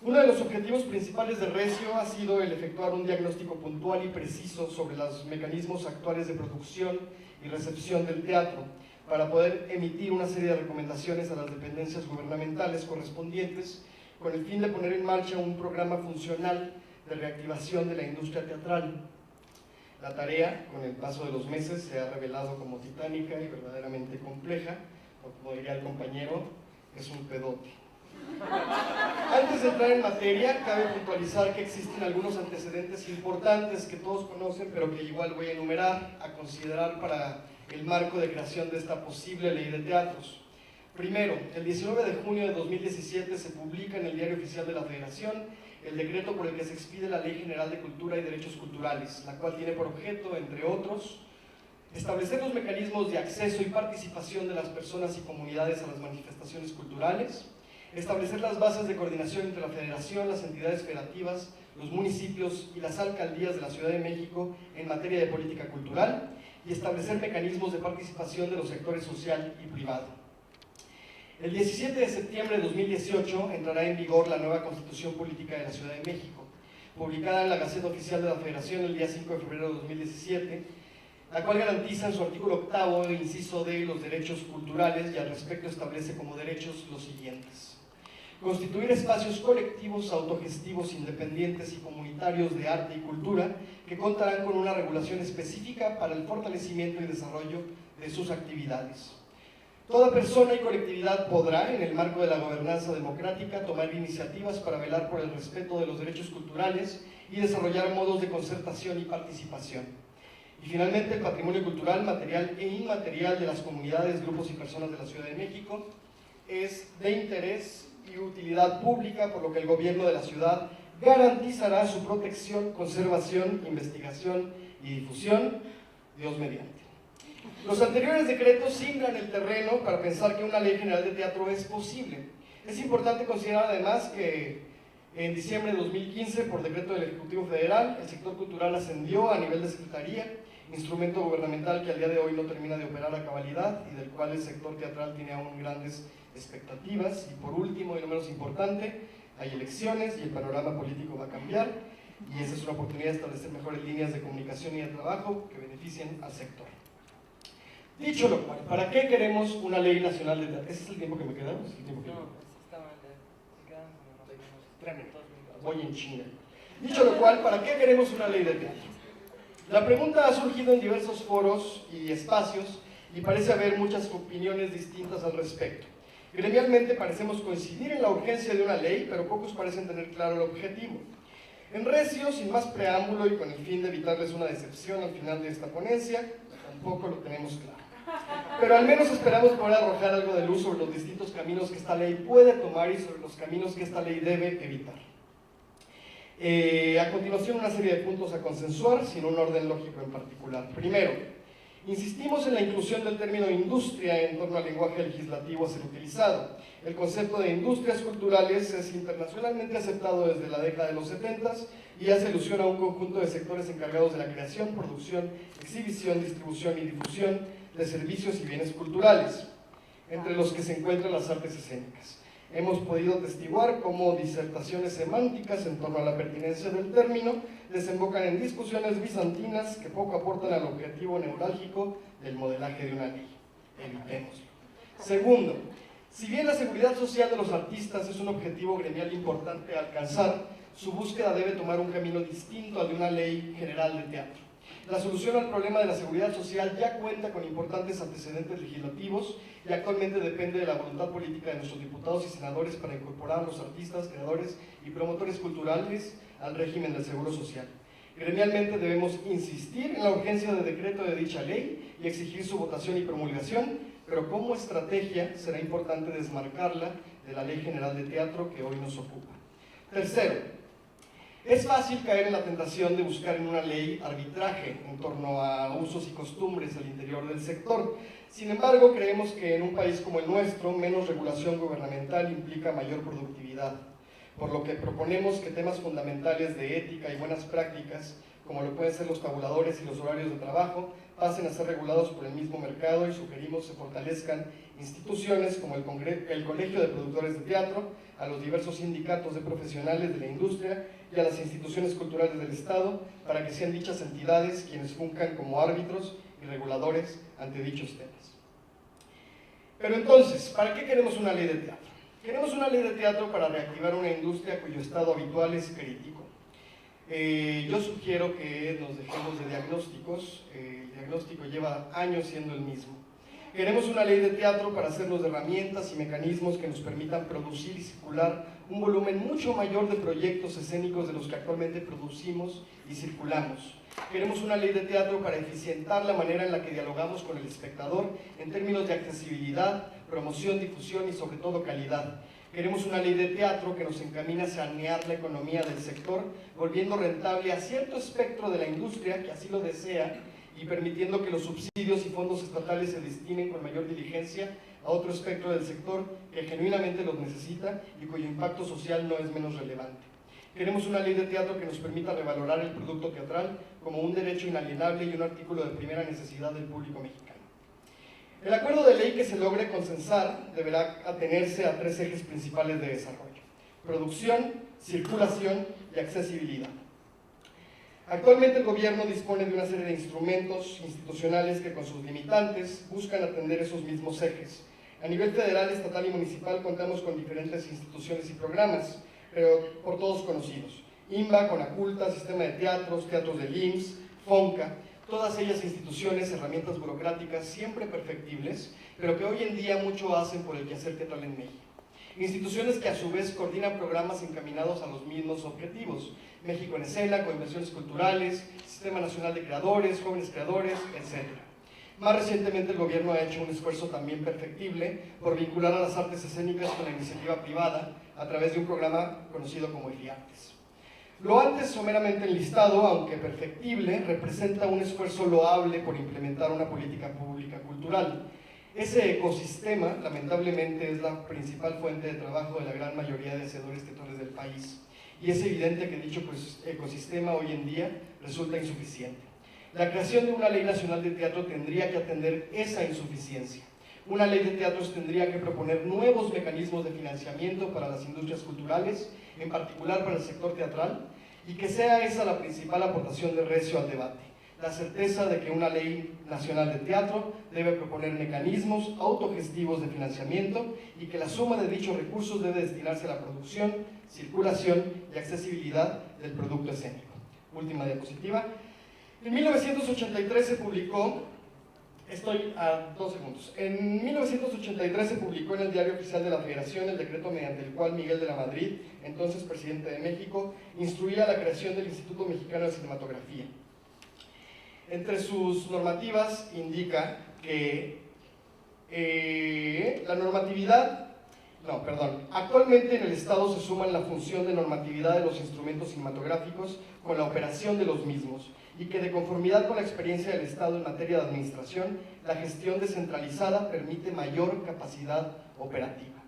Uno de los objetivos principales de Recio ha sido el efectuar un diagnóstico puntual y preciso sobre los mecanismos actuales de producción y recepción del teatro, para poder emitir una serie de recomendaciones a las dependencias gubernamentales correspondientes con el fin de poner en marcha un programa funcional de reactivación de la industria teatral. La tarea, con el paso de los meses, se ha revelado como titánica y verdaderamente compleja, o como diría el compañero, es un pedote. Antes de entrar en materia, cabe puntualizar que existen algunos antecedentes importantes que todos conocen, pero que igual voy a enumerar, a considerar para el marco de creación de esta posible ley de teatros. Primero, el 19 de junio de 2017 se publica en el Diario Oficial de la Federación el decreto por el que se expide la Ley General de Cultura y Derechos Culturales, la cual tiene por objeto, entre otros, establecer los mecanismos de acceso y participación de las personas y comunidades a las manifestaciones culturales, establecer las bases de coordinación entre la Federación, las entidades federativas, los municipios y las alcaldías de la Ciudad de México en materia de política cultural y establecer mecanismos de participación de los sectores social y privado. El 17 de septiembre de 2018 entrará en vigor la nueva Constitución Política de la Ciudad de México, publicada en la Gaceta Oficial de la Federación el día 5 de febrero de 2017, la cual garantiza en su artículo 8º, inciso D, los derechos culturales y al respecto establece como derechos los siguientes: constituir espacios colectivos, autogestivos, independientes y comunitarios de arte y cultura que contarán con una regulación específica para el fortalecimiento y desarrollo de sus actividades. Toda persona y colectividad podrá, en el marco de la gobernanza democrática, tomar iniciativas para velar por el respeto de los derechos culturales y desarrollar modos de concertación y participación. Y finalmente, el patrimonio cultural, material e inmaterial de las comunidades, grupos y personas de la Ciudad de México es de interés y utilidad pública, por lo que el gobierno de la ciudad garantizará su protección, conservación, investigación y difusión, Dios mediante. Los anteriores decretos siembran el terreno para pensar que una ley general de teatro es posible. Es importante considerar además que en diciembre de 2015, por decreto del Ejecutivo Federal, el sector cultural ascendió a nivel de secretaría, instrumento gubernamental que al día de hoy no termina de operar a cabalidad y del cual el sector teatral tiene aún grandes expectativas. Y por último y no menos importante, hay elecciones y el panorama político va a cambiar y esa es una oportunidad de establecer mejores líneas de comunicación y de trabajo que beneficien al sector. Dicho lo cual, ¿para qué queremos una ley nacional de teatro? ¿Ese es el tiempo que me queda? ¿Es el tiempo que voy en China? Dicho lo cual, ¿para qué queremos una ley de teatro? La pregunta ha surgido en diversos foros y espacios y parece haber muchas opiniones distintas al respecto. Gremialmente parecemos coincidir en la urgencia de una ley, pero pocos parecen tener claro el objetivo. En recio, sin más preámbulo y con el fin de evitarles una decepción al final de esta ponencia, tampoco lo tenemos claro. Pero al menos esperamos poder arrojar algo de luz sobre los distintos caminos que esta ley puede tomar y sobre los caminos que esta ley debe evitar. A continuación, una serie de puntos a consensuar, sin un orden lógico en particular. Primero, insistimos en la inclusión del término industria en torno al lenguaje legislativo a ser utilizado. El concepto de industrias culturales es internacionalmente aceptado desde la década de los 70s y hace alusión a un conjunto de sectores encargados de la creación, producción, exhibición, distribución y difusión de servicios y bienes culturales, entre los que se encuentran las artes escénicas. Hemos podido atestiguar cómo disertaciones semánticas en torno a la pertinencia del término desembocan en discusiones bizantinas que poco aportan al objetivo neurálgico del modelaje de una ley. Evitémoslo. Segundo, si bien la seguridad social de los artistas es un objetivo gremial importante a alcanzar, su búsqueda debe tomar un camino distinto al de una ley general de teatro. La solución al problema de la seguridad social ya cuenta con importantes antecedentes legislativos y actualmente depende de la voluntad política de nuestros diputados y senadores para incorporar a los artistas, creadores y promotores culturales al régimen del seguro social. Gremialmente debemos insistir en la urgencia de decreto de dicha ley y exigir su votación y promulgación, pero como estrategia será importante desmarcarla de la Ley General de Teatro que hoy nos ocupa. Tercero, es fácil caer en la tentación de buscar en una ley arbitraje en torno a usos y costumbres al interior del sector. Sin embargo, creemos que en un país como el nuestro, menos regulación gubernamental implica mayor productividad, por lo que proponemos que temas fundamentales de ética y buenas prácticas, como lo pueden ser los tabuladores y los horarios de trabajo, pasen a ser regulados por el mismo mercado y sugerimos se fortalezcan instituciones como el Colegio de Productores de Teatro, a los diversos sindicatos de profesionales de la industria y a las instituciones culturales del Estado para que sean dichas entidades quienes funjan como árbitros y reguladores ante dichos temas. Pero entonces, ¿para qué queremos una ley de teatro? Queremos una ley de teatro para reactivar una industria cuyo estado habitual es crítico. Yo sugiero que nos dejemos de diagnósticos, el diagnóstico lleva años siendo el mismo. Queremos una ley de teatro para hacernos de herramientas y mecanismos que nos permitan producir y circular un volumen mucho mayor de proyectos escénicos de los que actualmente producimos y circulamos. Queremos una ley de teatro para eficientar la manera en la que dialogamos con el espectador en términos de accesibilidad, promoción, difusión y sobre todo calidad. Queremos una ley de teatro que nos encamine a sanear la economía del sector, volviendo rentable a cierto espectro de la industria que así lo desea y permitiendo que los subsidios y fondos estatales se destinen con mayor diligencia a otro espectro del sector que genuinamente los necesita y cuyo impacto social no es menos relevante. Queremos una ley de teatro que nos permita revalorar el producto teatral como un derecho inalienable y un artículo de primera necesidad del público mexicano. El acuerdo de ley que se logre consensar deberá atenerse a 3 ejes principales de desarrollo: producción, circulación y accesibilidad. Actualmente el gobierno dispone de una serie de instrumentos institucionales que con sus limitantes buscan atender esos mismos ejes. A nivel federal, estatal y municipal contamos con diferentes instituciones y programas, pero por todos conocidos: INBA, Conaculta, Sistema de Teatros, Teatros del IMSS, FONCA, todas ellas instituciones, herramientas burocráticas siempre perfectibles, pero que hoy en día mucho hacen por el quehacer teatral en México. Instituciones que a su vez coordinan programas encaminados a los mismos objetivos: México en Escena, Coinversiones Culturales, Sistema Nacional de Creadores, Jóvenes Creadores, etc. Más recientemente el gobierno ha hecho un esfuerzo también perfectible por vincular a las artes escénicas con la iniciativa privada a través de un programa conocido como EFIARTES. Lo antes someramente enlistado, aunque perfectible, representa un esfuerzo loable por implementar una política pública cultural. Ese ecosistema, lamentablemente, es la principal fuente de trabajo de la gran mayoría de hacedores teatrales del país. Y es evidente que dicho ecosistema hoy en día resulta insuficiente. La creación de una ley nacional de teatro tendría que atender esa insuficiencia. Una ley de teatros tendría que proponer nuevos mecanismos de financiamiento para las industrias culturales, en particular para el sector teatral, y que sea esa la principal aportación de Recio al debate: la certeza de que una ley nacional de teatro debe proponer mecanismos autogestivos de financiamiento y que la suma de dichos recursos debe destinarse a la producción, circulación y accesibilidad del producto escénico. Última diapositiva. En 1983 se publicó, en 1983 se publicó en el Diario Oficial de la Federación el decreto mediante el cual Miguel de la Madrid, entonces presidente de México, instruía la creación del Instituto Mexicano de Cinematografía. Entre sus normativas indica que actualmente en el Estado se suman la función de normatividad de los instrumentos cinematográficos con la operación de los mismos, y que de conformidad con la experiencia del Estado en materia de administración, la gestión descentralizada permite mayor capacidad operativa.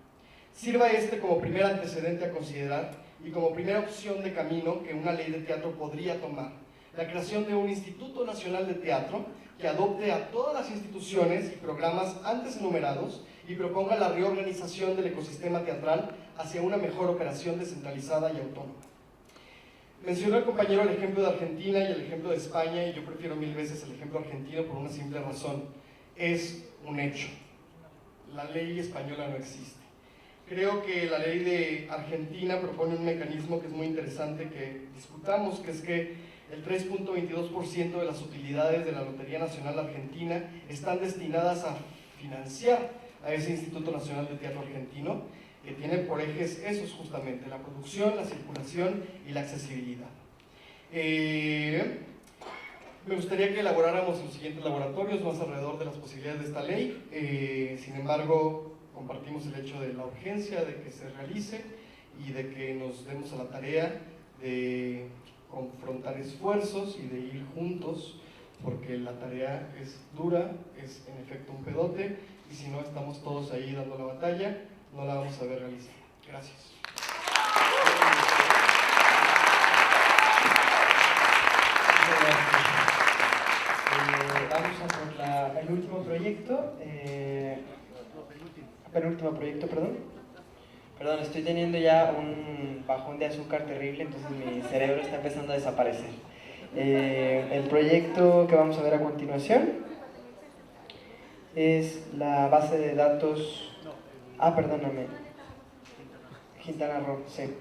Sirva este como primer antecedente a considerar y como primera opción de camino que una ley de teatro podría tomar: la creación de un Instituto Nacional de Teatro que adopte a todas las instituciones y programas antes enumerados y proponga la reorganización del ecosistema teatral hacia una mejor operación descentralizada y autónoma. Mencionó el compañero el ejemplo de Argentina y el ejemplo de España, y yo prefiero 1000 veces el ejemplo argentino por una simple razón: es un hecho. La ley española no existe. Creo que la ley de Argentina propone un mecanismo que es muy interesante que discutamos, que es que el 3.22% de las utilidades de la Lotería Nacional Argentina están destinadas a financiar a ese Instituto Nacional de Teatro Argentino, que tiene por ejes esos justamente: la producción, la circulación y la accesibilidad. Me gustaría que elaboráramos los siguientes laboratorios más alrededor de las posibilidades de esta ley. Sin embargo, compartimos el hecho de la urgencia de que se realice y de que nos demos a la tarea de confrontar esfuerzos y de ir juntos, porque la tarea es dura, es en efecto un pedote, y si no estamos todos ahí dando la batalla, no la vamos a ver realizada. Gracias. Vamos a por el último proyecto. Penúltimo proyecto, perdón. Perdón, estoy teniendo ya un bajón de azúcar terrible, entonces mi cerebro está empezando a desaparecer. El proyecto que vamos a ver a continuación es la base de datos... perdóname. Quintana Roo, sí.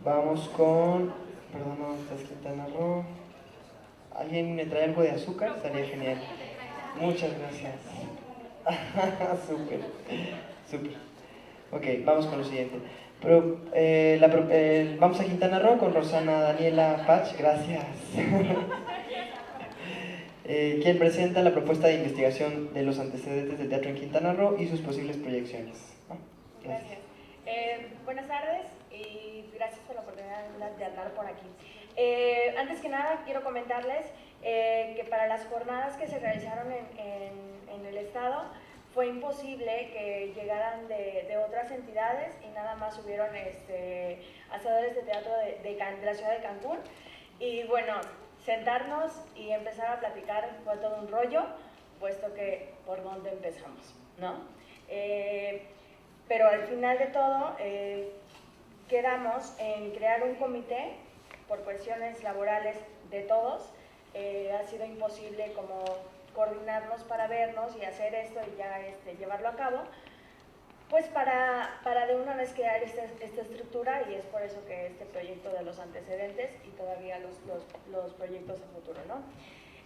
Vamos con... Perdón, no, esta es Quintana Roo. ¿Alguien me trae algo de azúcar? Estaría genial. Muchas gracias. Súper, súper. Ok, vamos con lo siguiente. Vamos a Quintana Roo con Rosana Daniela Pach, gracias. Quien presenta la propuesta de investigación de los antecedentes del teatro en Quintana Roo y sus posibles proyecciones. Gracias. Buenas tardes y gracias por la oportunidad de hablar por aquí. Antes que nada, quiero comentarles que para las jornadas que se realizaron en el estado, fue imposible que llegaran de otras entidades y nada más hubieron hacedores de teatro de la ciudad de Cancún. Y bueno, sentarnos y empezar a platicar fue todo un rollo, puesto que por dónde empezamos, ¿no? Pero al final de todo, quedamos en crear un comité por cuestiones laborales de todos. Ha sido imposible como coordinarnos para vernos y hacer esto y ya llevarlo a cabo, pues para de una vez crear esta estructura, y es por eso que este proyecto de los antecedentes y todavía los proyectos a futuro, ¿no?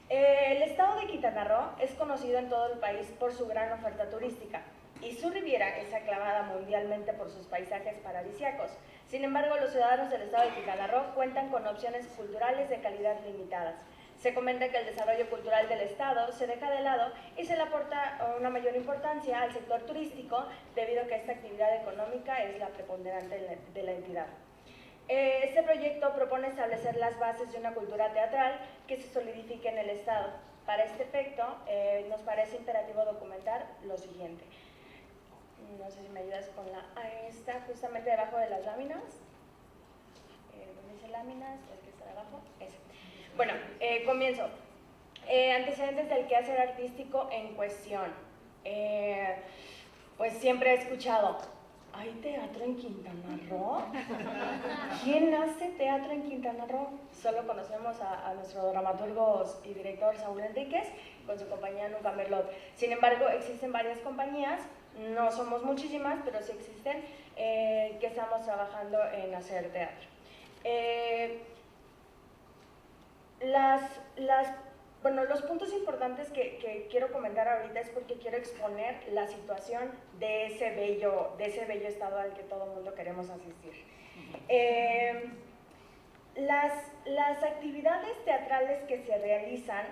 El estado de Quintana Roo es conocido en todo el país por su gran oferta turística y su riviera es aclamada mundialmente por sus paisajes paradisíacos. Sin embargo, los ciudadanos del estado de Quintana Roo cuentan con opciones culturales de calidad limitadas. Se comenta que el desarrollo cultural del estado se deja de lado y se le aporta una mayor importancia al sector turístico debido a que esta actividad económica es la preponderante de la entidad. Este proyecto propone establecer las bases de una cultura teatral que se solidifique en el estado. Para este efecto, nos parece imperativo documentar lo siguiente. No sé si me ayudas con está justamente debajo de las láminas. ¿Dónde dice láminas? El que está debajo. Ese. Bueno, comienzo. Antecedentes del quehacer artístico en cuestión. Pues siempre he escuchado, ¿hay teatro en Quintana Roo? ¿Quién hace teatro en Quintana Roo? Solo conocemos a nuestro dramaturgo y director Saúl Enríquez con su compañía Nunca Merlot. Sin embargo, existen varias compañías, no somos muchísimas, pero sí existen, que estamos trabajando en hacer teatro. Los puntos importantes que quiero comentar ahorita es porque quiero exponer la situación de ese bello estado al que todo el mundo queremos asistir. Las actividades teatrales que se realizan,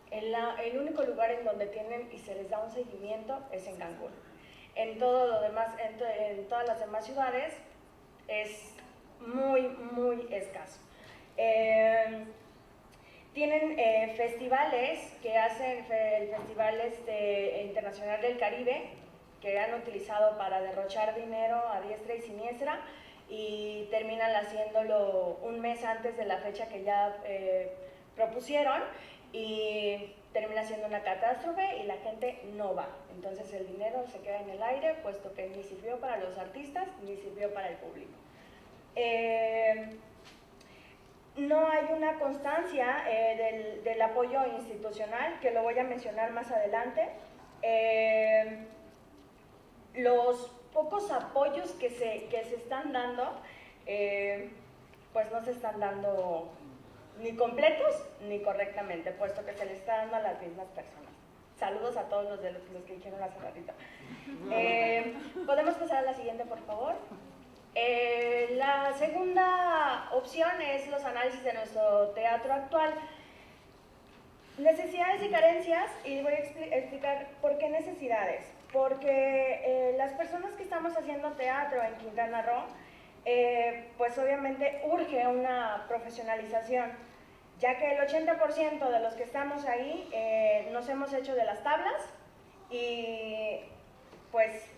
el único lugar en donde tienen y se les da un seguimiento es en Cancún. En todo lo demás, en todas las demás ciudades es muy, muy escaso. Tienen festivales que hacen el Festival Internacional del Caribe, que han utilizado para derrochar dinero a diestra y siniestra, y terminan haciéndolo un mes antes de la fecha que ya propusieron, y termina siendo una catástrofe y la gente no va. Entonces el dinero se queda en el aire, puesto que ni sirvió para los artistas ni sirvió para el público. No hay una constancia del apoyo institucional, que lo voy a mencionar más adelante. Los pocos apoyos que se están dando, pues no se están dando ni completos ni correctamente, puesto que se le está dando a las mismas personas. Saludos a todos los que dijeron hace ratito. ¿Podemos pasar a la siguiente, por favor? La segunda opción es los análisis de nuestro teatro actual. Necesidades y carencias, y voy a explicar por qué necesidades. Porque las personas que estamos haciendo teatro en Quintana Roo, pues obviamente urge una profesionalización, ya que el 80% de los que estamos ahí nos hemos hecho de las tablas y pues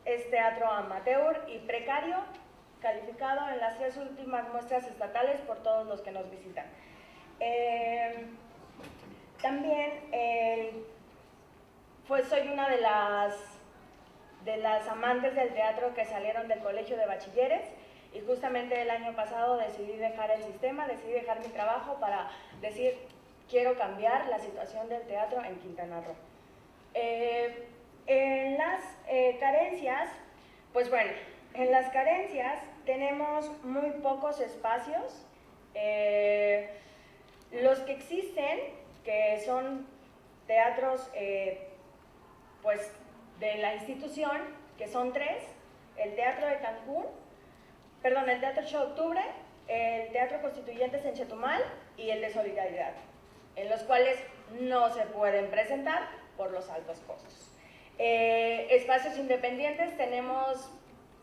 es teatro amateur y precario, calificado en las 3 últimas muestras estatales por todos los que nos visitan. También soy una de las amantes del teatro que salieron del colegio de bachilleres, y justamente el año pasado decidí dejar el sistema, decidí dejar mi trabajo para decir, quiero cambiar la situación del teatro en Quintana Roo. En las carencias, pues bueno, en las carencias tenemos muy pocos espacios. Los que existen, que son teatros pues de la institución, que son 3, el Teatro de Cancún, perdón, el Teatro 8 de Octubre, el Teatro Constituyentes en Chetumal y el de Solidaridad, en los cuales no se pueden presentar por los altos costos. Espacios independientes tenemos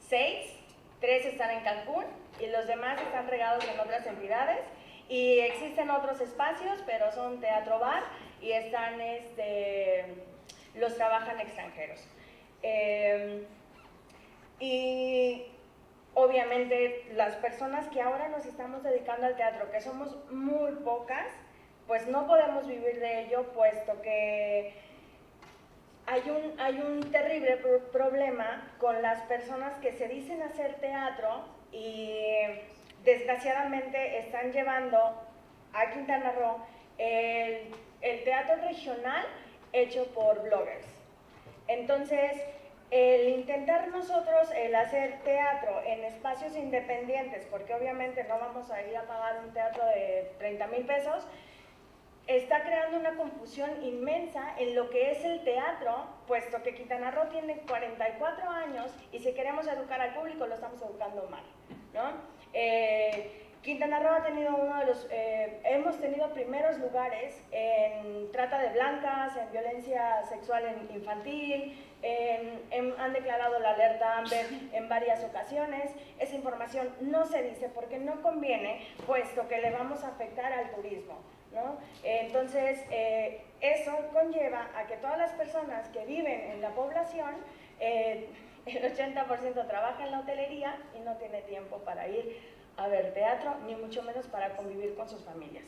6, 3 están en Cancún y los demás están regados en otras entidades, y existen otros espacios, pero son teatro bar y están, los trabajan extranjeros. Y obviamente las personas que ahora nos estamos dedicando al teatro, que somos muy pocas, pues no podemos vivir de ello, puesto que hay un terrible problema con las personas que se dicen hacer teatro y desgraciadamente están llevando a Quintana Roo el teatro regional hecho por bloggers. Entonces, el intentar nosotros el hacer teatro en espacios independientes, porque obviamente no vamos a ir a pagar un teatro de 30,000 pesos, está creando una confusión inmensa en lo que es el teatro, puesto que Quintana Roo tiene 44 años y si queremos educar al público lo estamos educando mal, ¿no? Quintana Roo ha tenido hemos tenido primeros lugares en trata de blancas, en violencia sexual infantil, han declarado la alerta Amber en varias ocasiones. Esa información no se dice porque no conviene, puesto que le vamos a afectar al turismo, ¿no? Entonces, eso conlleva a que todas las personas que viven en la población, el 80% trabaja en la hotelería y no tiene tiempo para ir a ver teatro, ni mucho menos para convivir con sus familias.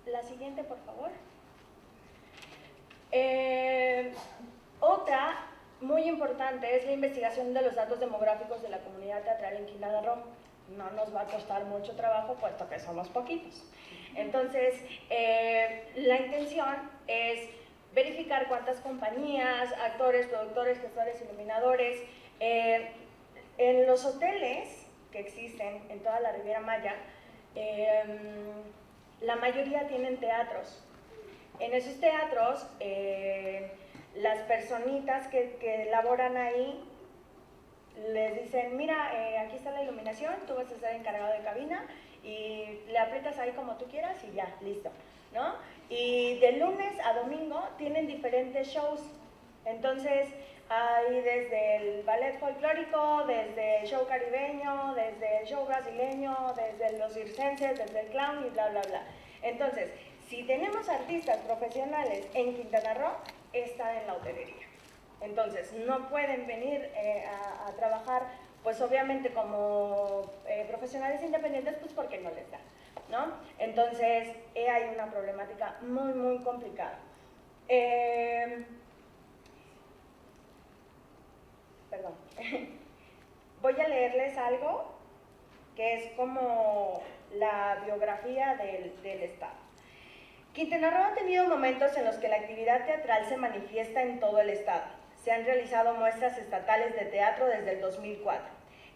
La siguiente, por favor. Otra muy importante es la investigación de los datos demográficos de la comunidad teatral en Quintana Roo. No nos va a costar mucho trabajo, puesto que somos poquitos. Entonces, la intención es verificar cuántas compañías, actores, productores, gestores, iluminadores, en los hoteles que existen en toda la Riviera Maya, la mayoría tienen teatros. En esos teatros, las personitas que laboran ahí les dicen, mira, aquí está la iluminación, tú vas a estar encargado de cabina y le aprietas ahí como tú quieras y ya, listo, ¿no? Y de lunes a domingo tienen diferentes shows. Entonces, hay desde el ballet folclórico, desde el show caribeño, desde el show brasileño, desde los circenses, desde el clown y bla, bla, bla. Entonces, si tenemos artistas profesionales en Quintana Roo, están en la hotelería. Entonces, no pueden venir a trabajar, pues obviamente como profesionales independientes, pues porque no les da, ¿no? Entonces, hay una problemática muy, muy complicada. Perdón. Voy a leerles algo que es como la biografía del Estado. Quintana Roo ha tenido momentos en los que la actividad teatral se manifiesta en todo el Estado. Se han realizado muestras estatales de teatro desde el 2004.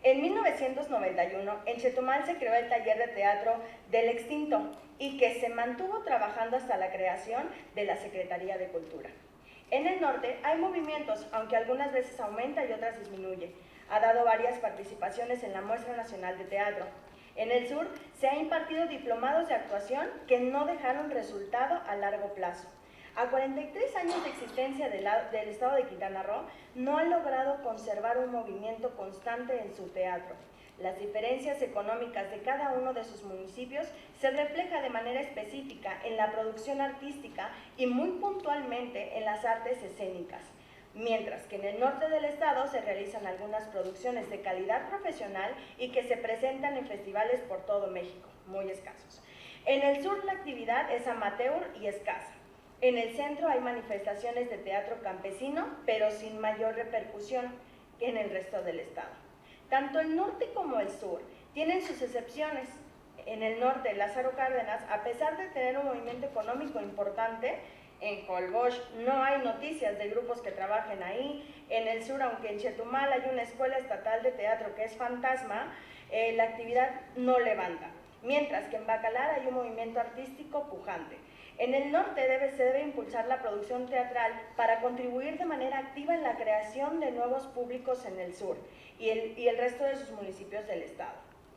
En 1991, en Chetumal se creó el taller de teatro del extinto y que se mantuvo trabajando hasta la creación de la Secretaría de Cultura. En el norte hay movimientos, aunque algunas veces aumenta y otras disminuye. Ha dado varias participaciones en la Muestra Nacional de Teatro. En el sur se han impartido diplomados de actuación que no dejaron resultado a largo plazo. A 43 años de existencia del Estado de Quintana Roo, no ha logrado conservar un movimiento constante en su teatro. Las diferencias económicas de cada uno de sus municipios se refleja de manera específica en la producción artística y muy puntualmente en las artes escénicas, mientras que en el norte del estado se realizan algunas producciones de calidad profesional y que se presentan en festivales por todo México, muy escasos. En el sur la actividad es amateur y escasa. En el centro hay manifestaciones de teatro campesino, pero sin mayor repercusión que en el resto del estado. Tanto el norte como el sur tienen sus excepciones. En el norte, Lázaro Cárdenas, a pesar de tener un movimiento económico importante, en Colbosch no hay noticias de grupos que trabajen ahí. En el sur, aunque en Chetumal hay una escuela estatal de teatro que es fantasma, la actividad no levanta. Mientras que en Bacalar hay un movimiento artístico pujante. En el norte se debe impulsar la producción teatral para contribuir de manera activa en la creación de nuevos públicos en el sur y el resto de sus municipios del estado.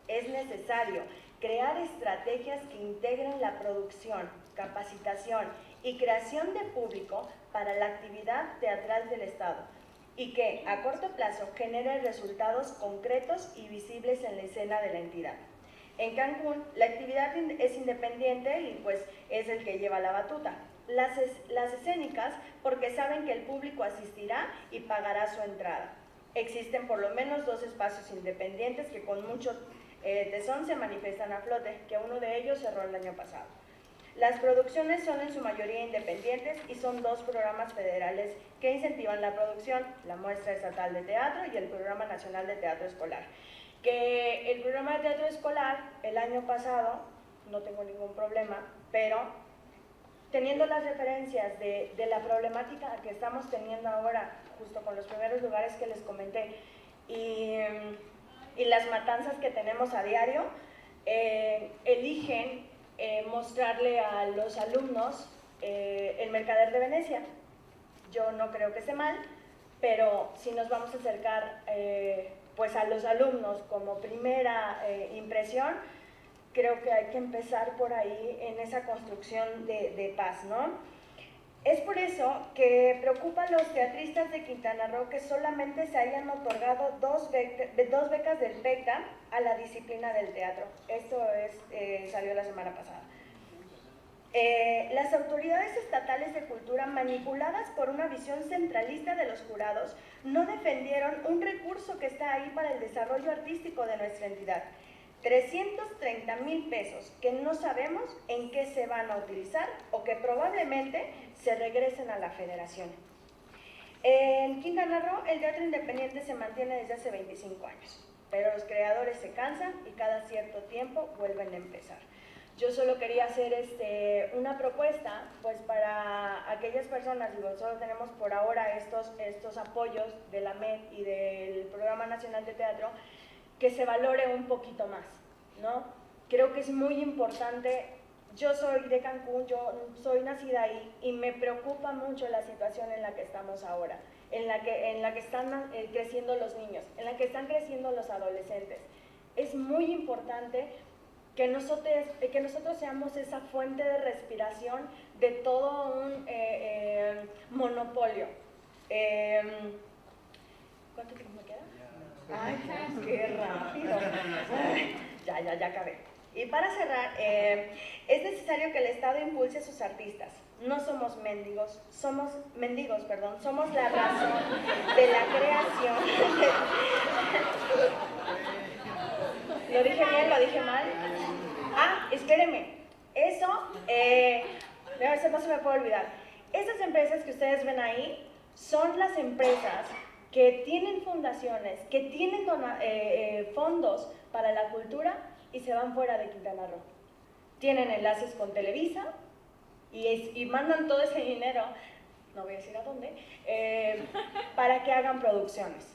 Es necesario crear estrategias que integren la producción, capacitación y creación de público para la actividad teatral del estado y que a corto plazo genere resultados concretos y visibles en la escena de la entidad. En Cancún, la actividad es independiente y pues es el que lleva la batuta. Las escénicas, porque saben que el público asistirá y pagará su entrada. Existen por lo menos 2 espacios independientes que con mucho tesón se manifiestan a flote, que uno de ellos cerró el año pasado. Las producciones son en su mayoría independientes y son 2 programas federales que incentivan la producción, la Muestra Estatal de Teatro y el Programa Nacional de Teatro Escolar. Que el programa de teatro escolar el año pasado, no tengo ningún problema, pero teniendo las referencias de la problemática que estamos teniendo ahora, justo con los primeros lugares que les comenté, y las matanzas que tenemos a diario, eligen mostrarle a los alumnos el Mercader de Venecia. Yo no creo que esté mal, pero si nos vamos a acercar pues a los alumnos como primera impresión, creo que hay que empezar por ahí en esa construcción de paz, ¿no? Es por eso que preocupa a los teatristas de Quintana Roo que solamente se hayan otorgado 2 becas del PECTA a la disciplina del teatro. Esto salió la semana pasada. Las autoridades estatales de cultura, manipuladas por una visión centralista de los jurados, no defendieron un recurso que está ahí para el desarrollo artístico de nuestra entidad. 330,000 pesos que no sabemos en qué se van a utilizar o que probablemente se regresen a la federación. En Quintana Roo el teatro independiente se mantiene desde hace 25 años, pero los creadores se cansan y cada cierto tiempo vuelven a empezar. Yo solo quería hacer una propuesta pues para aquellas personas, digo, solo tenemos por ahora estos apoyos de la MED y del Programa Nacional de Teatro, que se valore un poquito más, ¿no? Creo que es muy importante. Yo soy de Cancún, yo soy nacida ahí y me preocupa mucho la situación en la que estamos ahora, en la que están creciendo los niños, en la que están creciendo los adolescentes. Es muy importante que nosotros seamos esa fuente de respiración de todo un monopolio. ¿Cuánto tiempo me queda? ¡Ay, qué rápido! Ya acabé. Y para cerrar, es necesario que el Estado impulse a sus artistas. No somos mendigos, somos la razón de la creación. ¿Lo dije bien? ¿Lo dije mal? Ah, espérenme. Eso no se me puede olvidar. Esas empresas que ustedes ven ahí son las empresas que tienen fundaciones, que tienen fondos para la cultura y se van fuera de Quintana Roo. Tienen enlaces con Televisa y mandan todo ese dinero, no voy a decir a dónde, para que hagan producciones.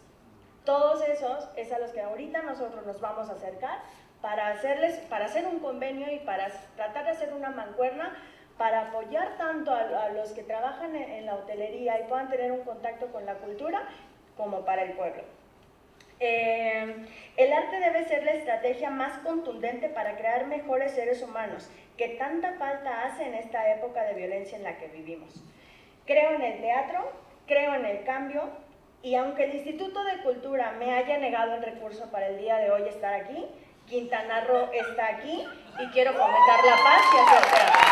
Todos esos es a los que ahorita nosotros nos vamos a acercar para hacer un convenio y para tratar de hacer una mancuerna para apoyar tanto a los que trabajan en la hotelería y puedan tener un contacto con la cultura como para el pueblo. El arte debe ser la estrategia más contundente para crear mejores seres humanos, que tanta falta hace en esta época de violencia en la que vivimos. Creo en el teatro, creo en el cambio, y aunque el Instituto de Cultura me haya negado el recurso para el día de hoy estar aquí, Quintana Roo está aquí y quiero fomentar la paz y hacer teatro.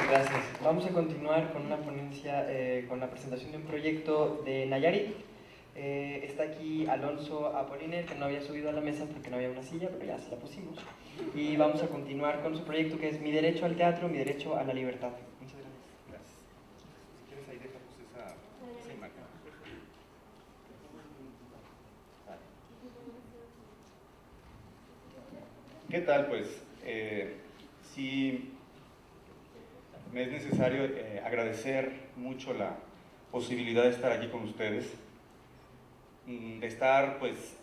Gracias. Vamos a continuar con una ponencia, con la presentación de un proyecto de Nayarit. Está aquí Alonso Apoliner, que no había subido a la mesa porque no había una silla, pero ya se la pusimos. Y vamos a continuar con su proyecto que es Mi Derecho al Teatro, Mi Derecho a la Libertad. Muchas gracias. Gracias. Si quieres ahí déjanos esa imagen. ¿Qué tal? Pues, si me es necesario agradecer mucho la posibilidad de estar aquí con ustedes, de estar pues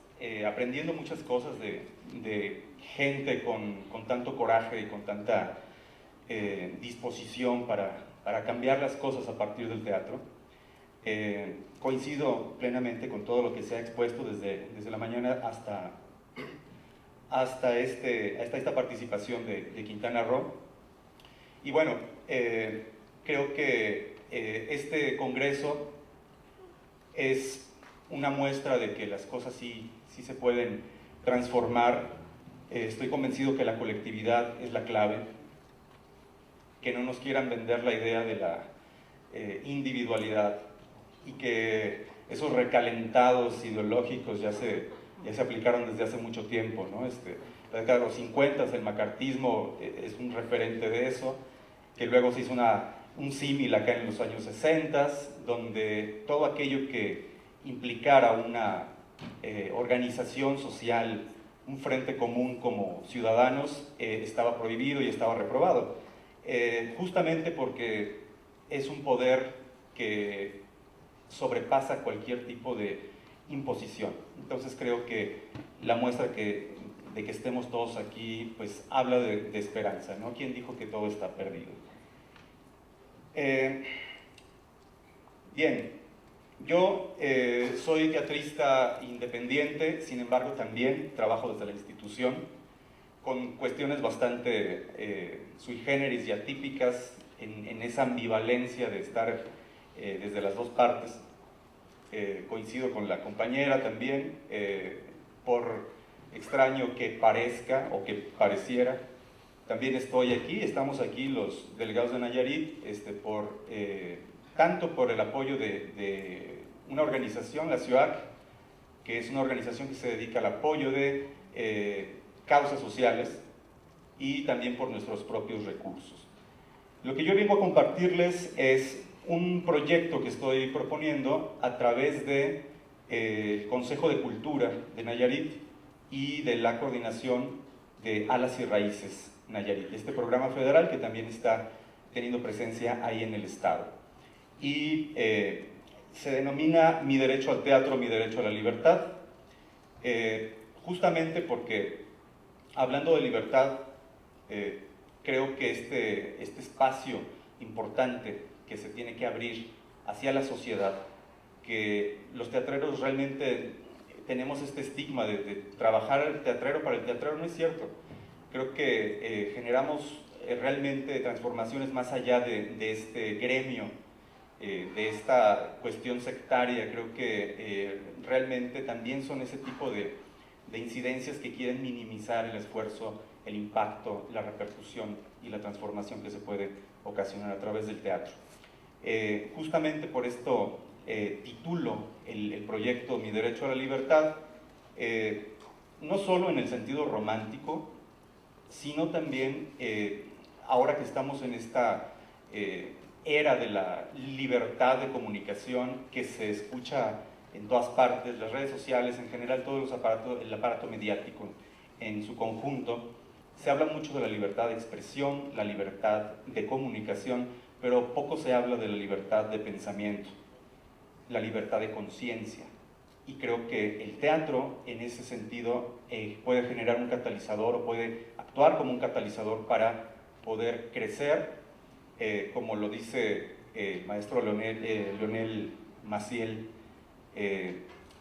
aprendiendo muchas cosas de gente con tanto coraje y con tanta disposición para cambiar las cosas a partir del teatro. Coincido plenamente con todo lo que se ha expuesto desde la mañana hasta esta participación de Quintana Roo. Y bueno, creo que este congreso es una muestra de que las cosas sí se pueden transformar. Estoy convencido que la colectividad es la clave, que no nos quieran vender la idea de la individualidad y que esos recalentados ideológicos ya se aplicaron desde hace mucho tiempo, ¿no? La década de los 50, el macartismo es un referente de eso, que luego se hizo un símil acá en los años 60, donde todo aquello que implicara una organización social, un frente común como ciudadanos, estaba prohibido y estaba reprobado, justamente porque es un poder que sobrepasa cualquier tipo de imposición. Entonces creo que la muestra de que estemos todos aquí pues habla de esperanza, ¿no? ¿Quién dijo que todo está perdido? Bien, yo soy teatrista independiente, sin embargo también trabajo desde la institución con cuestiones bastante sui generis y atípicas en esa ambivalencia de estar desde las dos partes. Coincido con la compañera también, por extraño que parezca o que pareciera, también estamos aquí los delegados de Nayarit, tanto por el apoyo de una organización, la CIOAC, que es una organización que se dedica al apoyo de causas sociales, y también por nuestros propios recursos. Lo que yo vengo a compartirles es un proyecto que estoy proponiendo a través del Consejo de Cultura de Nayarit y de la coordinación de Alas y Raíces Nayarit, este programa federal que también está teniendo presencia ahí en el estado. Y se denomina Mi Derecho al Teatro, Mi Derecho a la Libertad, justamente porque, hablando de libertad, creo que este espacio importante que se tiene que abrir hacia la sociedad, que los teatreros realmente tenemos este estigma de trabajar el teatrero para el teatrero, no es cierto. Creo que generamos realmente transformaciones más allá de este gremio, de esta cuestión sectaria. Creo que realmente también son ese tipo de incidencias que quieren minimizar el esfuerzo, el impacto, la repercusión y la transformación que se puede ocasionar a través del teatro. Justamente por esto titulo el proyecto Mi Derecho a la Libertad, no solo en el sentido romántico, sino también ahora que estamos en esta era de la libertad de comunicación que se escucha en todas partes, las redes sociales, en general todos los el aparato mediático en su conjunto. Se habla mucho de la libertad de expresión, la libertad de comunicación, pero poco se habla de la libertad de pensamiento, la libertad de conciencia. Y creo que el teatro, en ese sentido, puede generar un catalizador o puede actuar como un catalizador para poder crecer, como lo dice el maestro Leonel Maciel,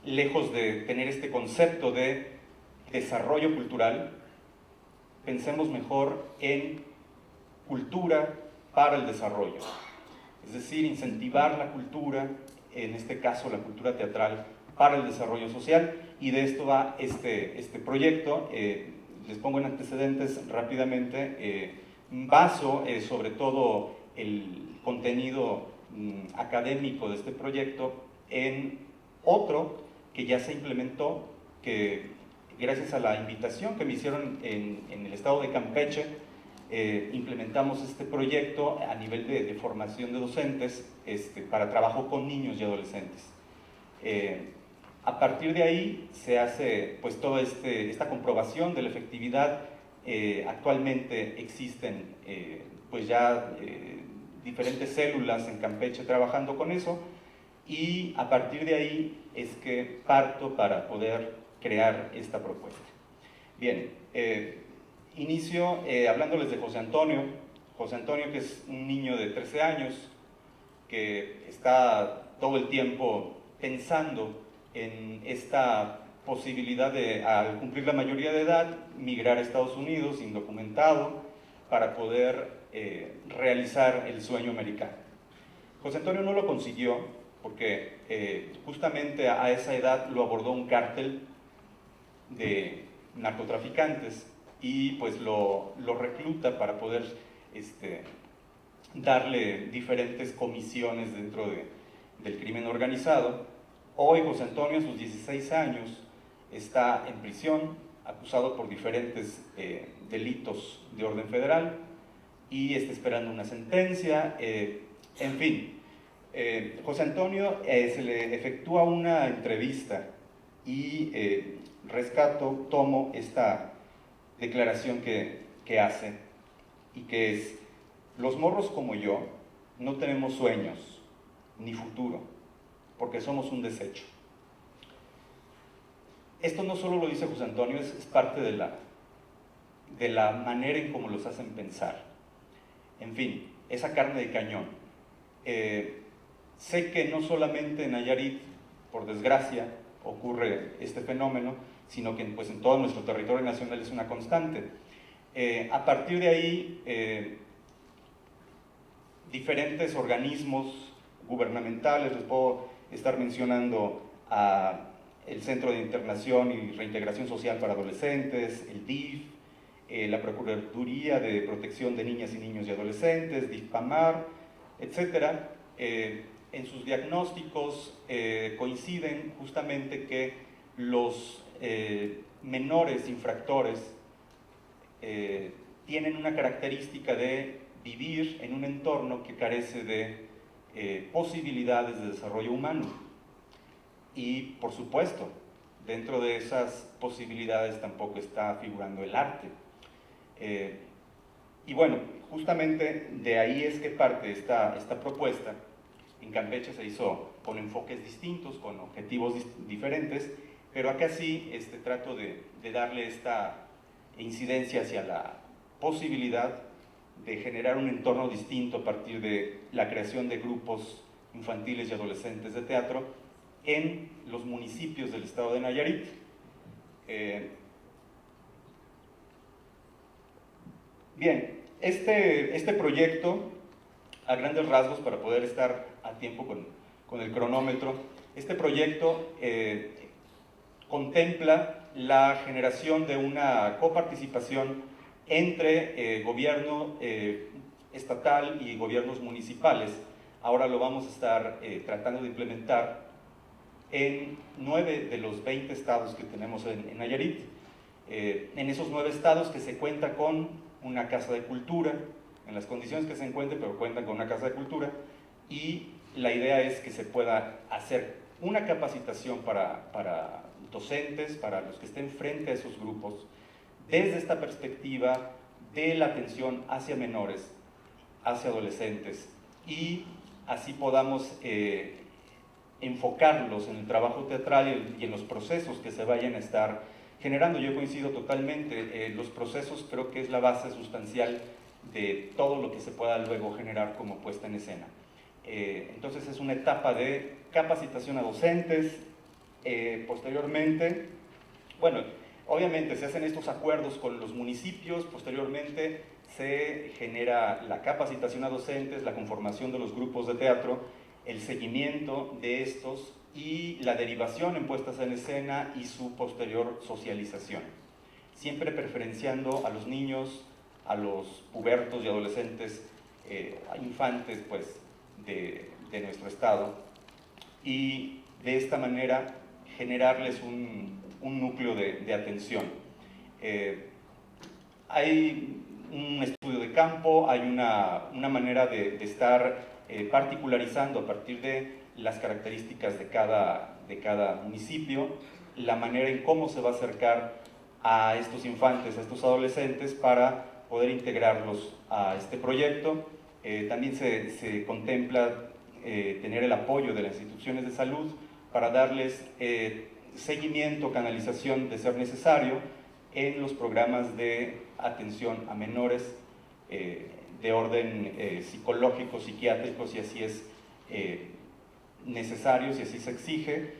lejos de tener este concepto de desarrollo cultural, pensemos mejor en cultura para el desarrollo, es decir, incentivar la cultura, en este caso la cultura teatral, para el desarrollo social, y de esto va este proyecto. Les pongo en antecedentes rápidamente, baso sobre todo el contenido académico de este proyecto en otro que ya se implementó, que gracias a la invitación que me hicieron en el estado de Campeche, implementamos este proyecto a nivel de formación de docentes para trabajo con niños y adolescentes. A partir de ahí se hace pues toda esta comprobación de la efectividad. Actualmente existen pues ya diferentes células en Campeche trabajando con eso, y a partir de ahí es que parto para poder crear esta propuesta. Bien, inicio hablándoles de José Antonio. José Antonio, que es un niño de 13 años, que está todo el tiempo pensando en esta posibilidad de, al cumplir la mayoría de edad, migrar a Estados Unidos indocumentado para poder realizar el sueño americano. José Antonio no lo consiguió porque justamente a esa edad lo abordó un cártel de narcotraficantes y pues lo recluta para poder darle diferentes comisiones dentro del crimen organizado. Hoy José Antonio, a sus 16 años, está en prisión, acusado por diferentes delitos de orden federal y está esperando una sentencia. En fin, José Antonio se le efectúa una entrevista y tomo esta declaración que hace y que es: los morros como yo no tenemos sueños ni futuro porque somos un desecho. Esto no solo lo dice José Antonio, es parte de la manera en cómo los hacen pensar. En fin, esa carne de cañón. Sé que no solamente en Nayarit, por desgracia, ocurre este fenómeno, sino que pues, en todo nuestro territorio nacional es una constante. A partir de ahí, diferentes organismos gubernamentales, les puedo estar mencionando el Centro de Internación y Reintegración Social para Adolescentes, el DIF, la Procuraduría de Protección de Niñas y Niños y Adolescentes, DIFPAMAR, etc. En sus diagnósticos coinciden justamente que los menores infractores tienen una característica de vivir en un entorno que carece de posibilidades de desarrollo humano. Y, por supuesto, dentro de esas posibilidades tampoco está figurando el arte. Y bueno, justamente de ahí es que parte esta propuesta. En Campeche se hizo con enfoques distintos, con objetivos diferentes, pero acá sí trato de darle esta incidencia hacia la posibilidad de generar un entorno distinto a partir de la creación de grupos infantiles y adolescentes de teatro en los municipios del estado de Nayarit. Bien, este proyecto, a grandes rasgos, para poder estar a tiempo con el cronómetro, este proyecto contempla la generación de una coparticipación entre gobierno estatal y gobiernos municipales. Ahora lo vamos a estar tratando de implementar en 9 de los 20 estados que tenemos en Nayarit. En esos 9 estados que se cuenta con una casa de cultura, en las condiciones que se encuentren, pero cuentan con una casa de cultura, y la idea es que se pueda hacer una capacitación para docentes, para los que estén frente a esos grupos, desde esta perspectiva de la atención hacia menores, hacia adolescentes, y así podamos enfocarlos en el trabajo teatral y en los procesos que se vayan a estar generando. Yo coincido totalmente, los procesos creo que es la base sustancial de todo lo que se pueda luego generar como puesta en escena. Entonces es una etapa de capacitación a docentes, posteriormente, bueno, obviamente se hacen estos acuerdos con los municipios, posteriormente se genera la capacitación a docentes, la conformación de los grupos de teatro, el seguimiento de estos y la derivación en puestas en escena y su posterior socialización. Siempre preferenciando a los niños, a los pubertos y adolescentes, infantes pues, de nuestro estado, y de esta manera generarles un núcleo de atención. Hay un estudio de campo, hay una manera de estar particularizando a partir de las características de cada municipio, la manera en cómo se va a acercar a estos infantes, a estos adolescentes, para poder integrarlos a este proyecto. También se contempla tener el apoyo de las instituciones de salud para darles seguimiento, canalización de ser necesario en los programas de atención a menores de orden psicológico, psiquiátrico, si así es necesario, si así se exige,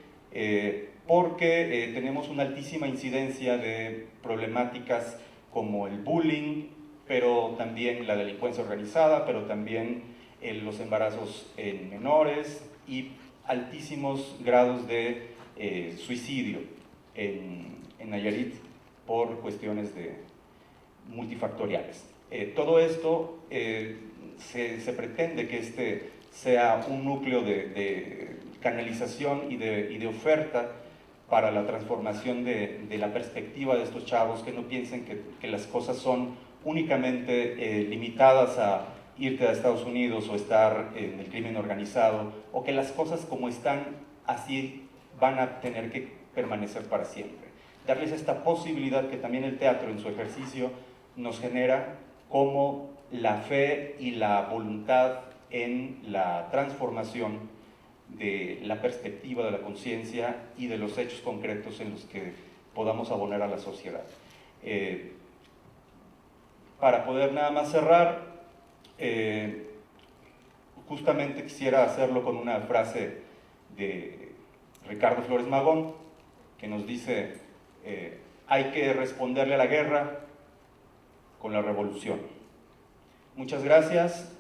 porque tenemos una altísima incidencia de problemáticas como el bullying, pero también la delincuencia organizada, pero también los embarazos en menores y altísimos grados de suicidio en Nayarit por cuestiones multifactoriales. Todo esto se pretende que este sea un núcleo de canalización y de oferta para la transformación de la perspectiva de estos chavos, que no piensen que las cosas son únicamente limitadas a irte a Estados Unidos o estar en el crimen organizado, o que las cosas como están así van a tener que permanecer para siempre. Darles esta posibilidad que también el teatro en su ejercicio nos genera, como la fe y la voluntad en la transformación de la perspectiva de la conciencia y de los hechos concretos en los que podamos abonar a la sociedad. Para poder nada más cerrar, justamente quisiera hacerlo con una frase de Ricardo Flores Magón, que nos dice: hay que responderle a la guerra con la revolución. Muchas gracias.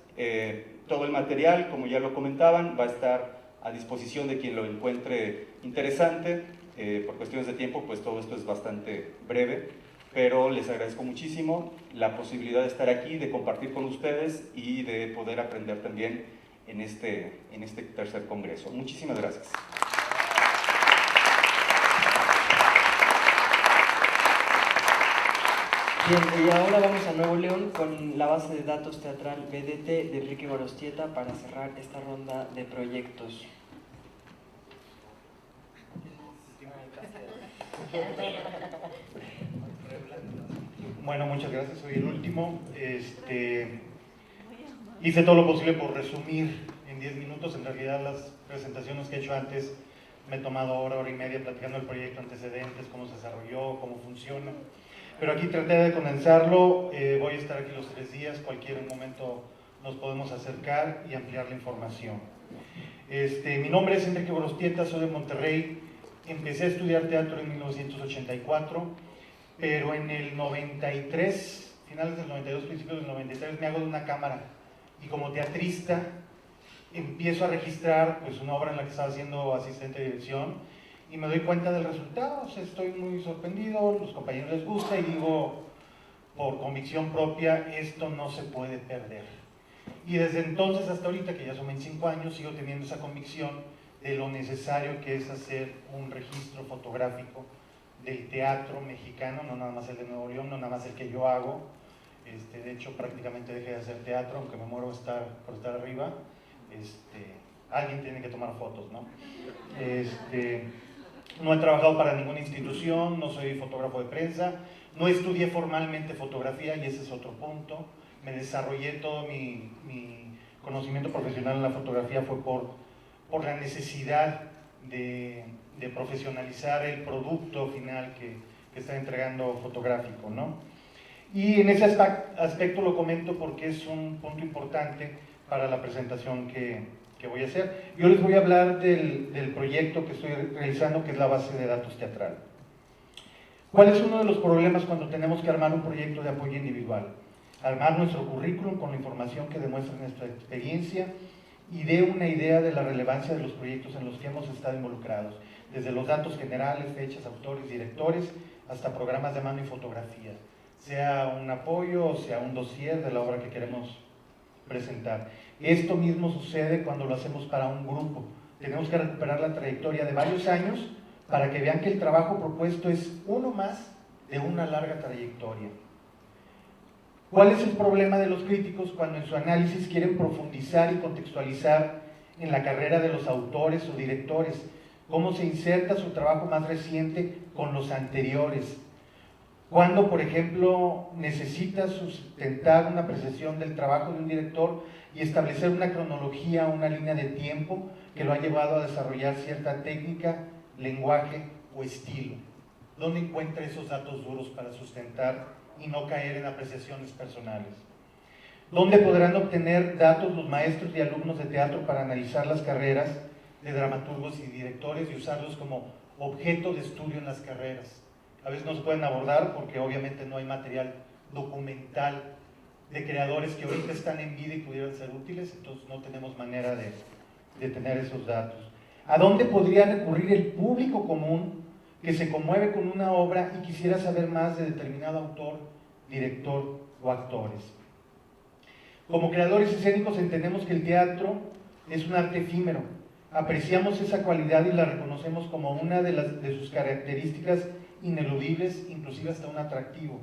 Todo el material, como ya lo comentaban, va a estar a disposición de quien lo encuentre interesante. Por cuestiones de tiempo, pues todo esto es bastante breve, pero les agradezco muchísimo la posibilidad de estar aquí, de compartir con ustedes y de poder aprender también en este tercer congreso. Muchísimas gracias. Bien, y ahora vamos a Nuevo León con la base de datos teatral BDT de Enrique Gorostieta para cerrar esta ronda de proyectos. Bueno, muchas gracias, soy el último. Hice todo lo posible por resumir en 10 minutos. En realidad las presentaciones que he hecho antes me he tomado hora y media platicando el proyecto, antecedentes, cómo se desarrolló, cómo funciona. Pero aquí traté de condensarlo. Voy a estar aquí los 3 días, cualquier momento nos podemos acercar y ampliar la información. Mi nombre es Enrique Gorostieta, soy de Monterrey. Empecé a estudiar teatro en 1984, pero en el 93, finales del 92, principios del 93, me hago de una cámara y como teatrista empiezo a registrar pues, una obra en la que estaba haciendo asistente de dirección y me doy cuenta del resultado. O sea, estoy muy sorprendido, los compañeros les gusta y digo, por convicción propia, esto no se puede perder. Y desde entonces hasta ahorita, que ya son 25 años, sigo teniendo esa convicción de lo necesario que es hacer un registro fotográfico del teatro mexicano, no nada más el de Nuevo León, no nada más el que yo hago. De hecho, prácticamente dejé de hacer teatro, aunque me muero por estar arriba. Alguien tiene que tomar fotos, ¿no? No he trabajado para ninguna institución, no soy fotógrafo de prensa, no estudié formalmente fotografía y ese es otro punto. Me desarrollé todo mi conocimiento profesional en la fotografía fue por la necesidad de profesionalizar el producto final que está entregando fotográfico, ¿no? Y en ese aspecto lo comento porque es un punto importante para la presentación que voy a hacer. Yo les voy a hablar del proyecto que estoy realizando, que es la base de datos teatral. ¿Cuál es uno de los problemas cuando tenemos que armar un proyecto de apoyo individual? Armar nuestro currículum con la información que demuestra nuestra experiencia y dé una idea de la relevancia de los proyectos en los que hemos estado involucrados, desde los datos generales, fechas, autores, directores, hasta programas de mano y fotografías, sea un apoyo o sea un dossier de la obra que queremos presentar. Esto mismo sucede cuando lo hacemos para un grupo. Tenemos que recuperar la trayectoria de varios años para que vean que el trabajo propuesto es uno más de una larga trayectoria. ¿Cuál es el problema de los críticos cuando en su análisis quieren profundizar y contextualizar en la carrera de los autores o directores? ¿Cómo se inserta su trabajo más reciente con los anteriores? Cuando, por ejemplo, necesitas sustentar una apreciación del trabajo de un director y establecer una cronología, una línea de tiempo que lo ha llevado a desarrollar cierta técnica, lenguaje o estilo. ¿Dónde encuentra esos datos duros para sustentar y no caer en apreciaciones personales? ¿Dónde podrán obtener datos los maestros y alumnos de teatro para analizar las carreras de dramaturgos y directores y usarlos como objeto de estudio en las carreras? A veces no se pueden abordar porque obviamente no hay material documental de creadores que ahorita están en vida y pudieran ser útiles, entonces no tenemos manera de tener esos datos. ¿A dónde podría recurrir el público común que se conmueve con una obra y quisiera saber más de determinado autor, director o actores? Como creadores escénicos entendemos que el teatro es un arte efímero. Apreciamos esa cualidad y la reconocemos como una de sus características ineludibles, inclusive hasta un atractivo.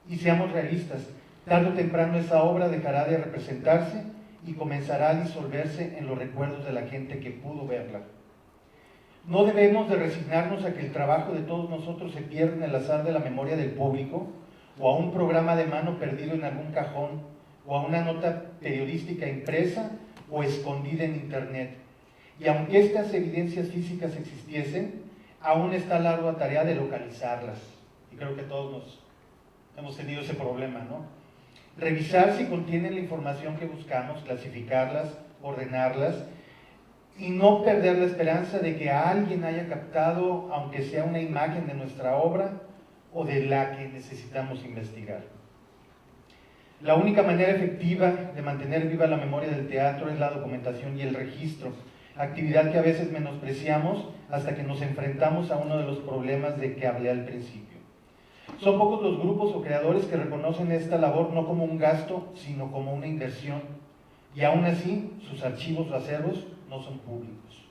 Y seamos realistas, tarde o temprano esa obra dejará de representarse y comenzará a disolverse en los recuerdos de la gente que pudo verla. No debemos de resignarnos a que el trabajo de todos nosotros se pierda en el azar de la memoria del público, o a un programa de mano perdido en algún cajón, o a una nota periodística impresa o escondida en internet. Y aunque estas evidencias físicas existiesen, aún está la ardua tarea de localizarlas. Y creo que todos hemos tenido ese problema, ¿no? Revisar si contienen la información que buscamos, clasificarlas, ordenarlas, y no perder la esperanza de que alguien haya captado, aunque sea una imagen de nuestra obra o de la que necesitamos investigar. La única manera efectiva de mantener viva la memoria del teatro es la documentación y el registro, actividad que a veces menospreciamos hasta que nos enfrentamos a uno de los problemas de que hablé al principio. Son pocos los grupos o creadores que reconocen esta labor no como un gasto, sino como una inversión, y aún así sus archivos o acervos no son públicos.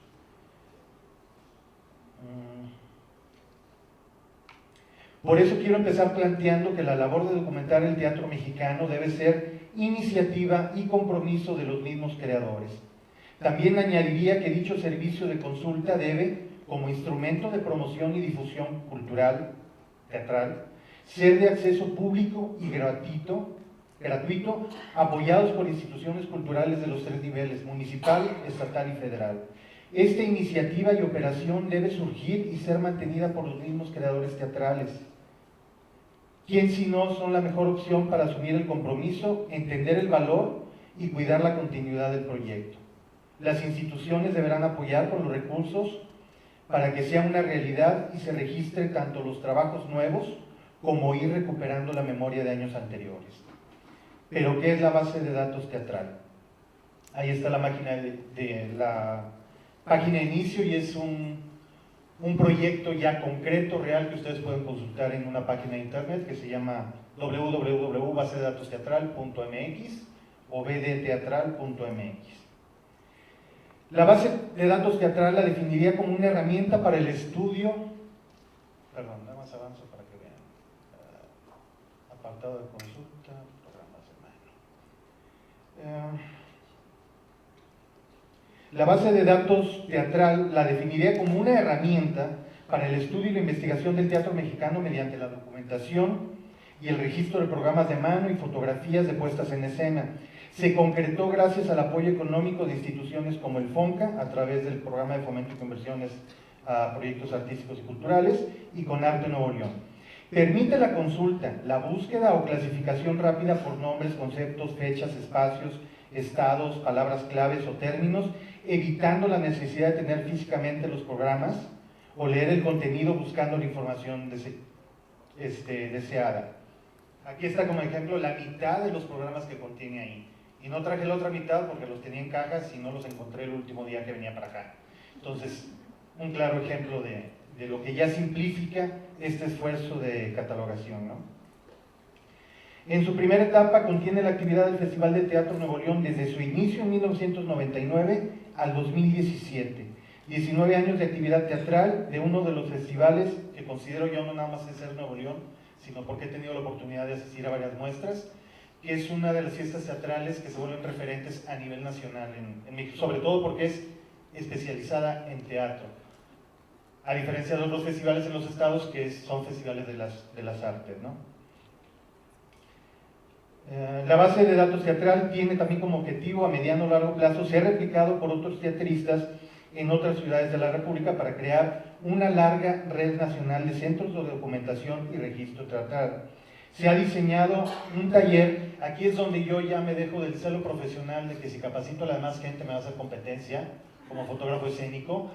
Por eso quiero empezar planteando que la labor de documentar el teatro mexicano debe ser iniciativa y compromiso de los mismos creadores. También añadiría que dicho servicio de consulta debe, como instrumento de promoción y difusión cultural, teatral, ser de acceso público y gratuito, apoyados por instituciones culturales de los tres niveles, municipal, estatal y federal. Esta iniciativa y operación debe surgir y ser mantenida por los mismos creadores teatrales. ¿Quién si no son la mejor opción para asumir el compromiso, entender el valor y cuidar la continuidad del proyecto? Las instituciones deberán apoyar con los recursos para que sea una realidad y se registre tanto los trabajos nuevos como ir recuperando la memoria de años anteriores. Pero ¿qué es la base de datos teatral? Ahí está la máquina de la página de inicio y es un proyecto ya concreto, real, que ustedes pueden consultar en una página de internet que se llama www.basedatosteatral.mx o bdteatral.mx. La base de datos teatral la definiría como una herramienta para el estudio, perdón, nada más avanzo para que vean, apartado de consulta, programas de mano. La base de datos teatral la definiría como una herramienta para el estudio y la investigación del teatro mexicano mediante la documentación y el registro de programas de mano y fotografías de puestas en escena. Se concretó gracias al apoyo económico de instituciones como el FONCA, a través del Programa de Fomento y Conversiones a Proyectos Artísticos y Culturales, y con Arte Nuevo León. Permite la consulta, la búsqueda o clasificación rápida por nombres, conceptos, fechas, espacios, estados, palabras claves o términos, evitando la necesidad de tener físicamente los programas o leer el contenido buscando la información deseada. Aquí está como ejemplo la mitad de los programas que contiene ahí. Y no traje la otra mitad porque los tenía en cajas y no los encontré el último día que venía para acá. Entonces, un claro ejemplo de lo que ya simplifica este esfuerzo de catalogación, ¿no? En su primera etapa contiene la actividad del Festival de Teatro Nuevo León desde su inicio en 1999 al 2017. 19 años de actividad teatral de uno de los festivales que considero yo no nada más es ser Nuevo León, sino porque he tenido la oportunidad de asistir a varias muestras, que es una de las fiestas teatrales que se vuelven referentes a nivel nacional en México, sobre todo porque es especializada en teatro. a diferencia de otros festivales en los estados que son festivales de las artes, ¿no? La base de datos teatral tiene también como objetivo a mediano o largo plazo ser replicado por otros teatristas en otras ciudades de la República para crear una larga red nacional de centros de documentación y registro teatral. Se ha diseñado un taller, aquí es donde yo ya me dejo del celo profesional de que si capacito a la demás gente me va a hacer competencia como fotógrafo escénico,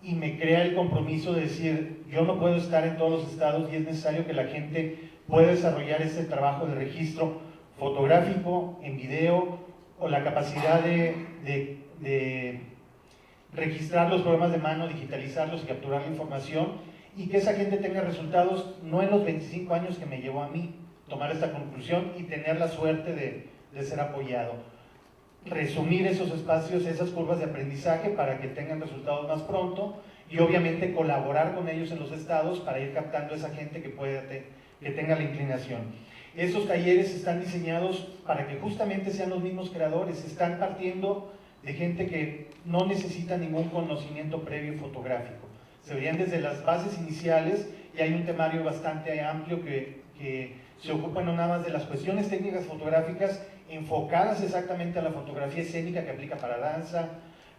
y me crea el compromiso de decir, yo no puedo estar en todos los estados y es necesario que la gente pueda desarrollar ese trabajo de registro fotográfico, en video, o la capacidad de registrar los programas de mano, digitalizarlos y capturar la información, y que esa gente tenga resultados no en los 25 años que me llevó a mí tomar esta conclusión y tener la suerte de ser apoyado. Resumir esos espacios, esas curvas de aprendizaje para que tengan resultados más pronto, y obviamente colaborar con ellos en los estados para ir captando a esa gente que tenga la inclinación. Esos talleres están diseñados para que justamente sean los mismos creadores, están partiendo de gente que no necesita ningún conocimiento previo fotográfico. Se verían desde las bases iniciales, y hay un temario bastante amplio que se ocupa no nada más de las cuestiones técnicas fotográficas enfocadas exactamente a la fotografía escénica que aplica para danza,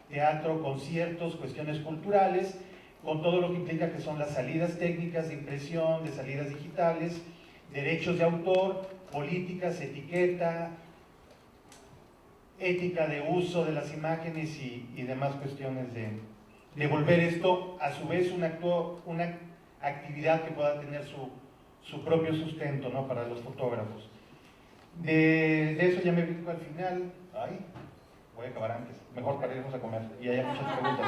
teatro, conciertos, cuestiones culturales, con todo lo que implica que son las salidas técnicas de impresión, de salidas digitales, derechos de autor, políticas, etiqueta, ética de uso de las imágenes y demás cuestiones de volver esto a su vez una actividad que pueda tener su propio sustento, ¿no?, para los fotógrafos. De eso ya me brinco al final. Ay, voy a acabar antes, mejor para irnos a comer y hay muchas preguntas.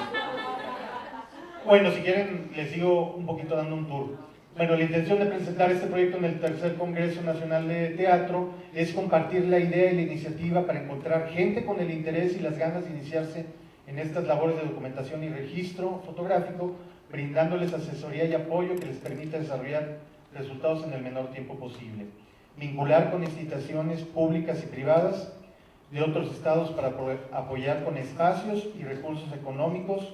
Bueno, si quieren les sigo un poquito dando un tour. Bueno, la intención de presentar este proyecto en el tercer Congreso Nacional de Teatro es compartir la idea y la iniciativa para encontrar gente con el interés y las ganas de iniciarse en estas labores de documentación y registro fotográfico, brindándoles asesoría y apoyo que les permita desarrollar resultados en el menor tiempo posible. Vincular con instituciones públicas y privadas de otros estados para poder apoyar con espacios y recursos económicos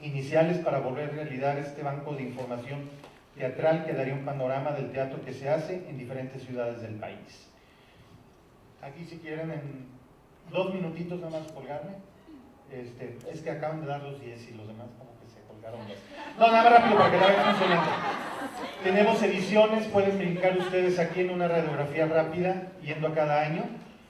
iniciales para volver realidad este banco de información teatral que daría un panorama del teatro que se hace en diferentes ciudades del país. Aquí si quieren en 2 minutitos nada más colgarme. Es que acaban de dar los 10 y los demás como que se colgaron los... No, nada más rápido para que la vean funcionando. Tenemos ediciones, pueden brincar ustedes aquí en una radiografía rápida yendo a cada año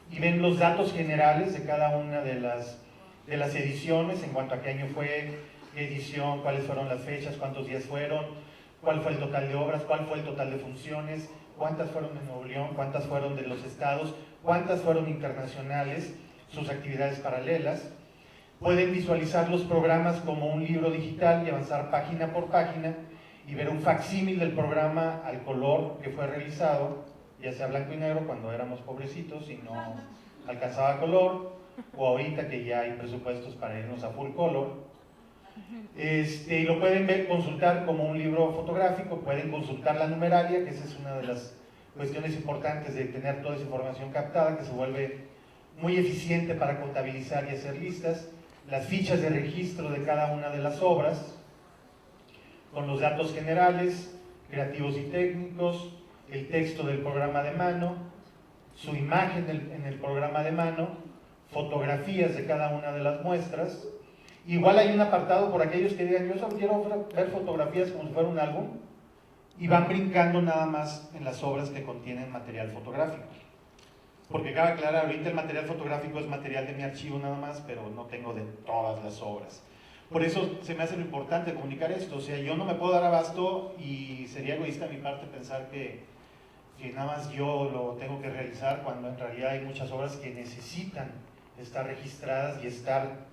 y ven los datos generales de cada una de las ediciones en cuanto a qué año fue, qué edición, cuáles fueron las fechas, cuántos días fueron, cuál fue el total de obras, cuál fue el total de funciones, cuántas fueron de Nuevo León, cuántas fueron de los estados, cuántas fueron internacionales, sus actividades paralelas. Pueden visualizar los programas como un libro digital y avanzar página por página y ver un facsímil del programa al color que fue realizado, ya sea blanco y negro cuando éramos pobrecitos y no alcanzaba color, o ahorita que ya hay presupuestos para irnos a full color. Y lo pueden ver, consultar como un libro fotográfico, pueden consultar la numeralia, que esa es una de las cuestiones importantes de tener toda esa información captada, que se vuelve muy eficiente para contabilizar y hacer listas, las fichas de registro de cada una de las obras, con los datos generales, creativos y técnicos, el texto del programa de mano, su imagen en el programa de mano, fotografías de cada una de las muestras. Igual hay un apartado por aquellos que digan, yo solo quiero ver fotografías como si fuera un álbum, y van brincando nada más en las obras que contienen material fotográfico. Porque cabe aclarar, ahorita el material fotográfico es material de mi archivo nada más, pero no tengo de todas las obras. Por eso se me hace lo importante comunicar esto, o sea, yo no me puedo dar abasto y sería egoísta de mi parte pensar que nada más yo lo tengo que realizar, cuando en realidad hay muchas obras que necesitan estar registradas y estar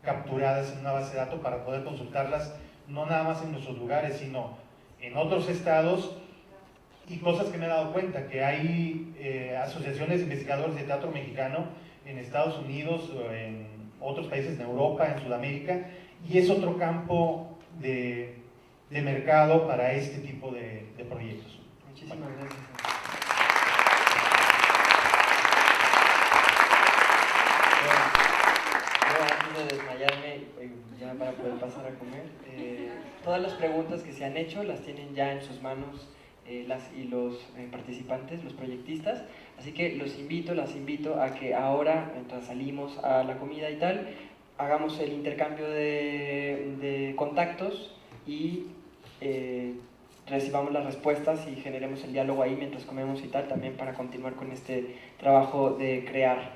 capturadas en una base de datos para poder consultarlas, no nada más en nuestros lugares, sino en otros estados. Y cosas que me he dado cuenta, que hay asociaciones de investigadores de teatro mexicano en Estados Unidos, o en otros países, en Europa, en Sudamérica, y es otro campo de mercado para este tipo de proyectos. Muchísimas gracias. Yo antes de desmayarme, ya para poder pasar a comer, todas las preguntas que se han hecho las tienen ya en sus manos los participantes, los proyectistas, así que las invito a que ahora, mientras salimos a la comida y tal, hagamos el intercambio de contactos y recibamos las respuestas y generemos el diálogo ahí mientras comemos y tal, también para continuar con este trabajo de crear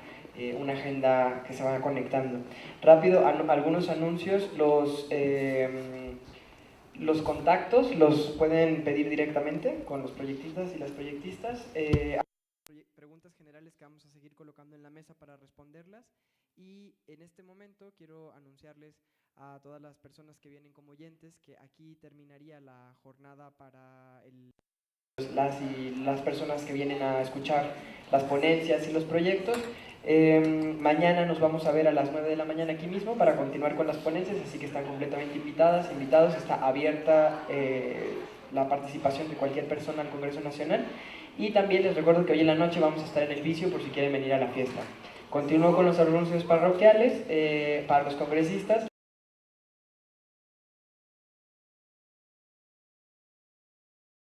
una agenda que se vaya conectando. Rápido, algunos anuncios, los contactos los pueden pedir directamente con los proyectistas y las proyectistas. Preguntas generales que vamos a seguir colocando en la mesa para responderlas, y en este momento quiero anunciarles a todas las personas que vienen como oyentes que aquí terminaría la jornada para las personas que vienen a escuchar las ponencias y los proyectos. Mañana nos vamos a ver a las 9 de la mañana aquí mismo para continuar con las ponencias, así que están completamente invitados, está abierta la participación de cualquier persona al Congreso Nacional, y también les recuerdo que hoy en la noche vamos a estar en el Vicio por si quieren venir a la fiesta. Continúo con los anuncios parroquiales para los congresistas.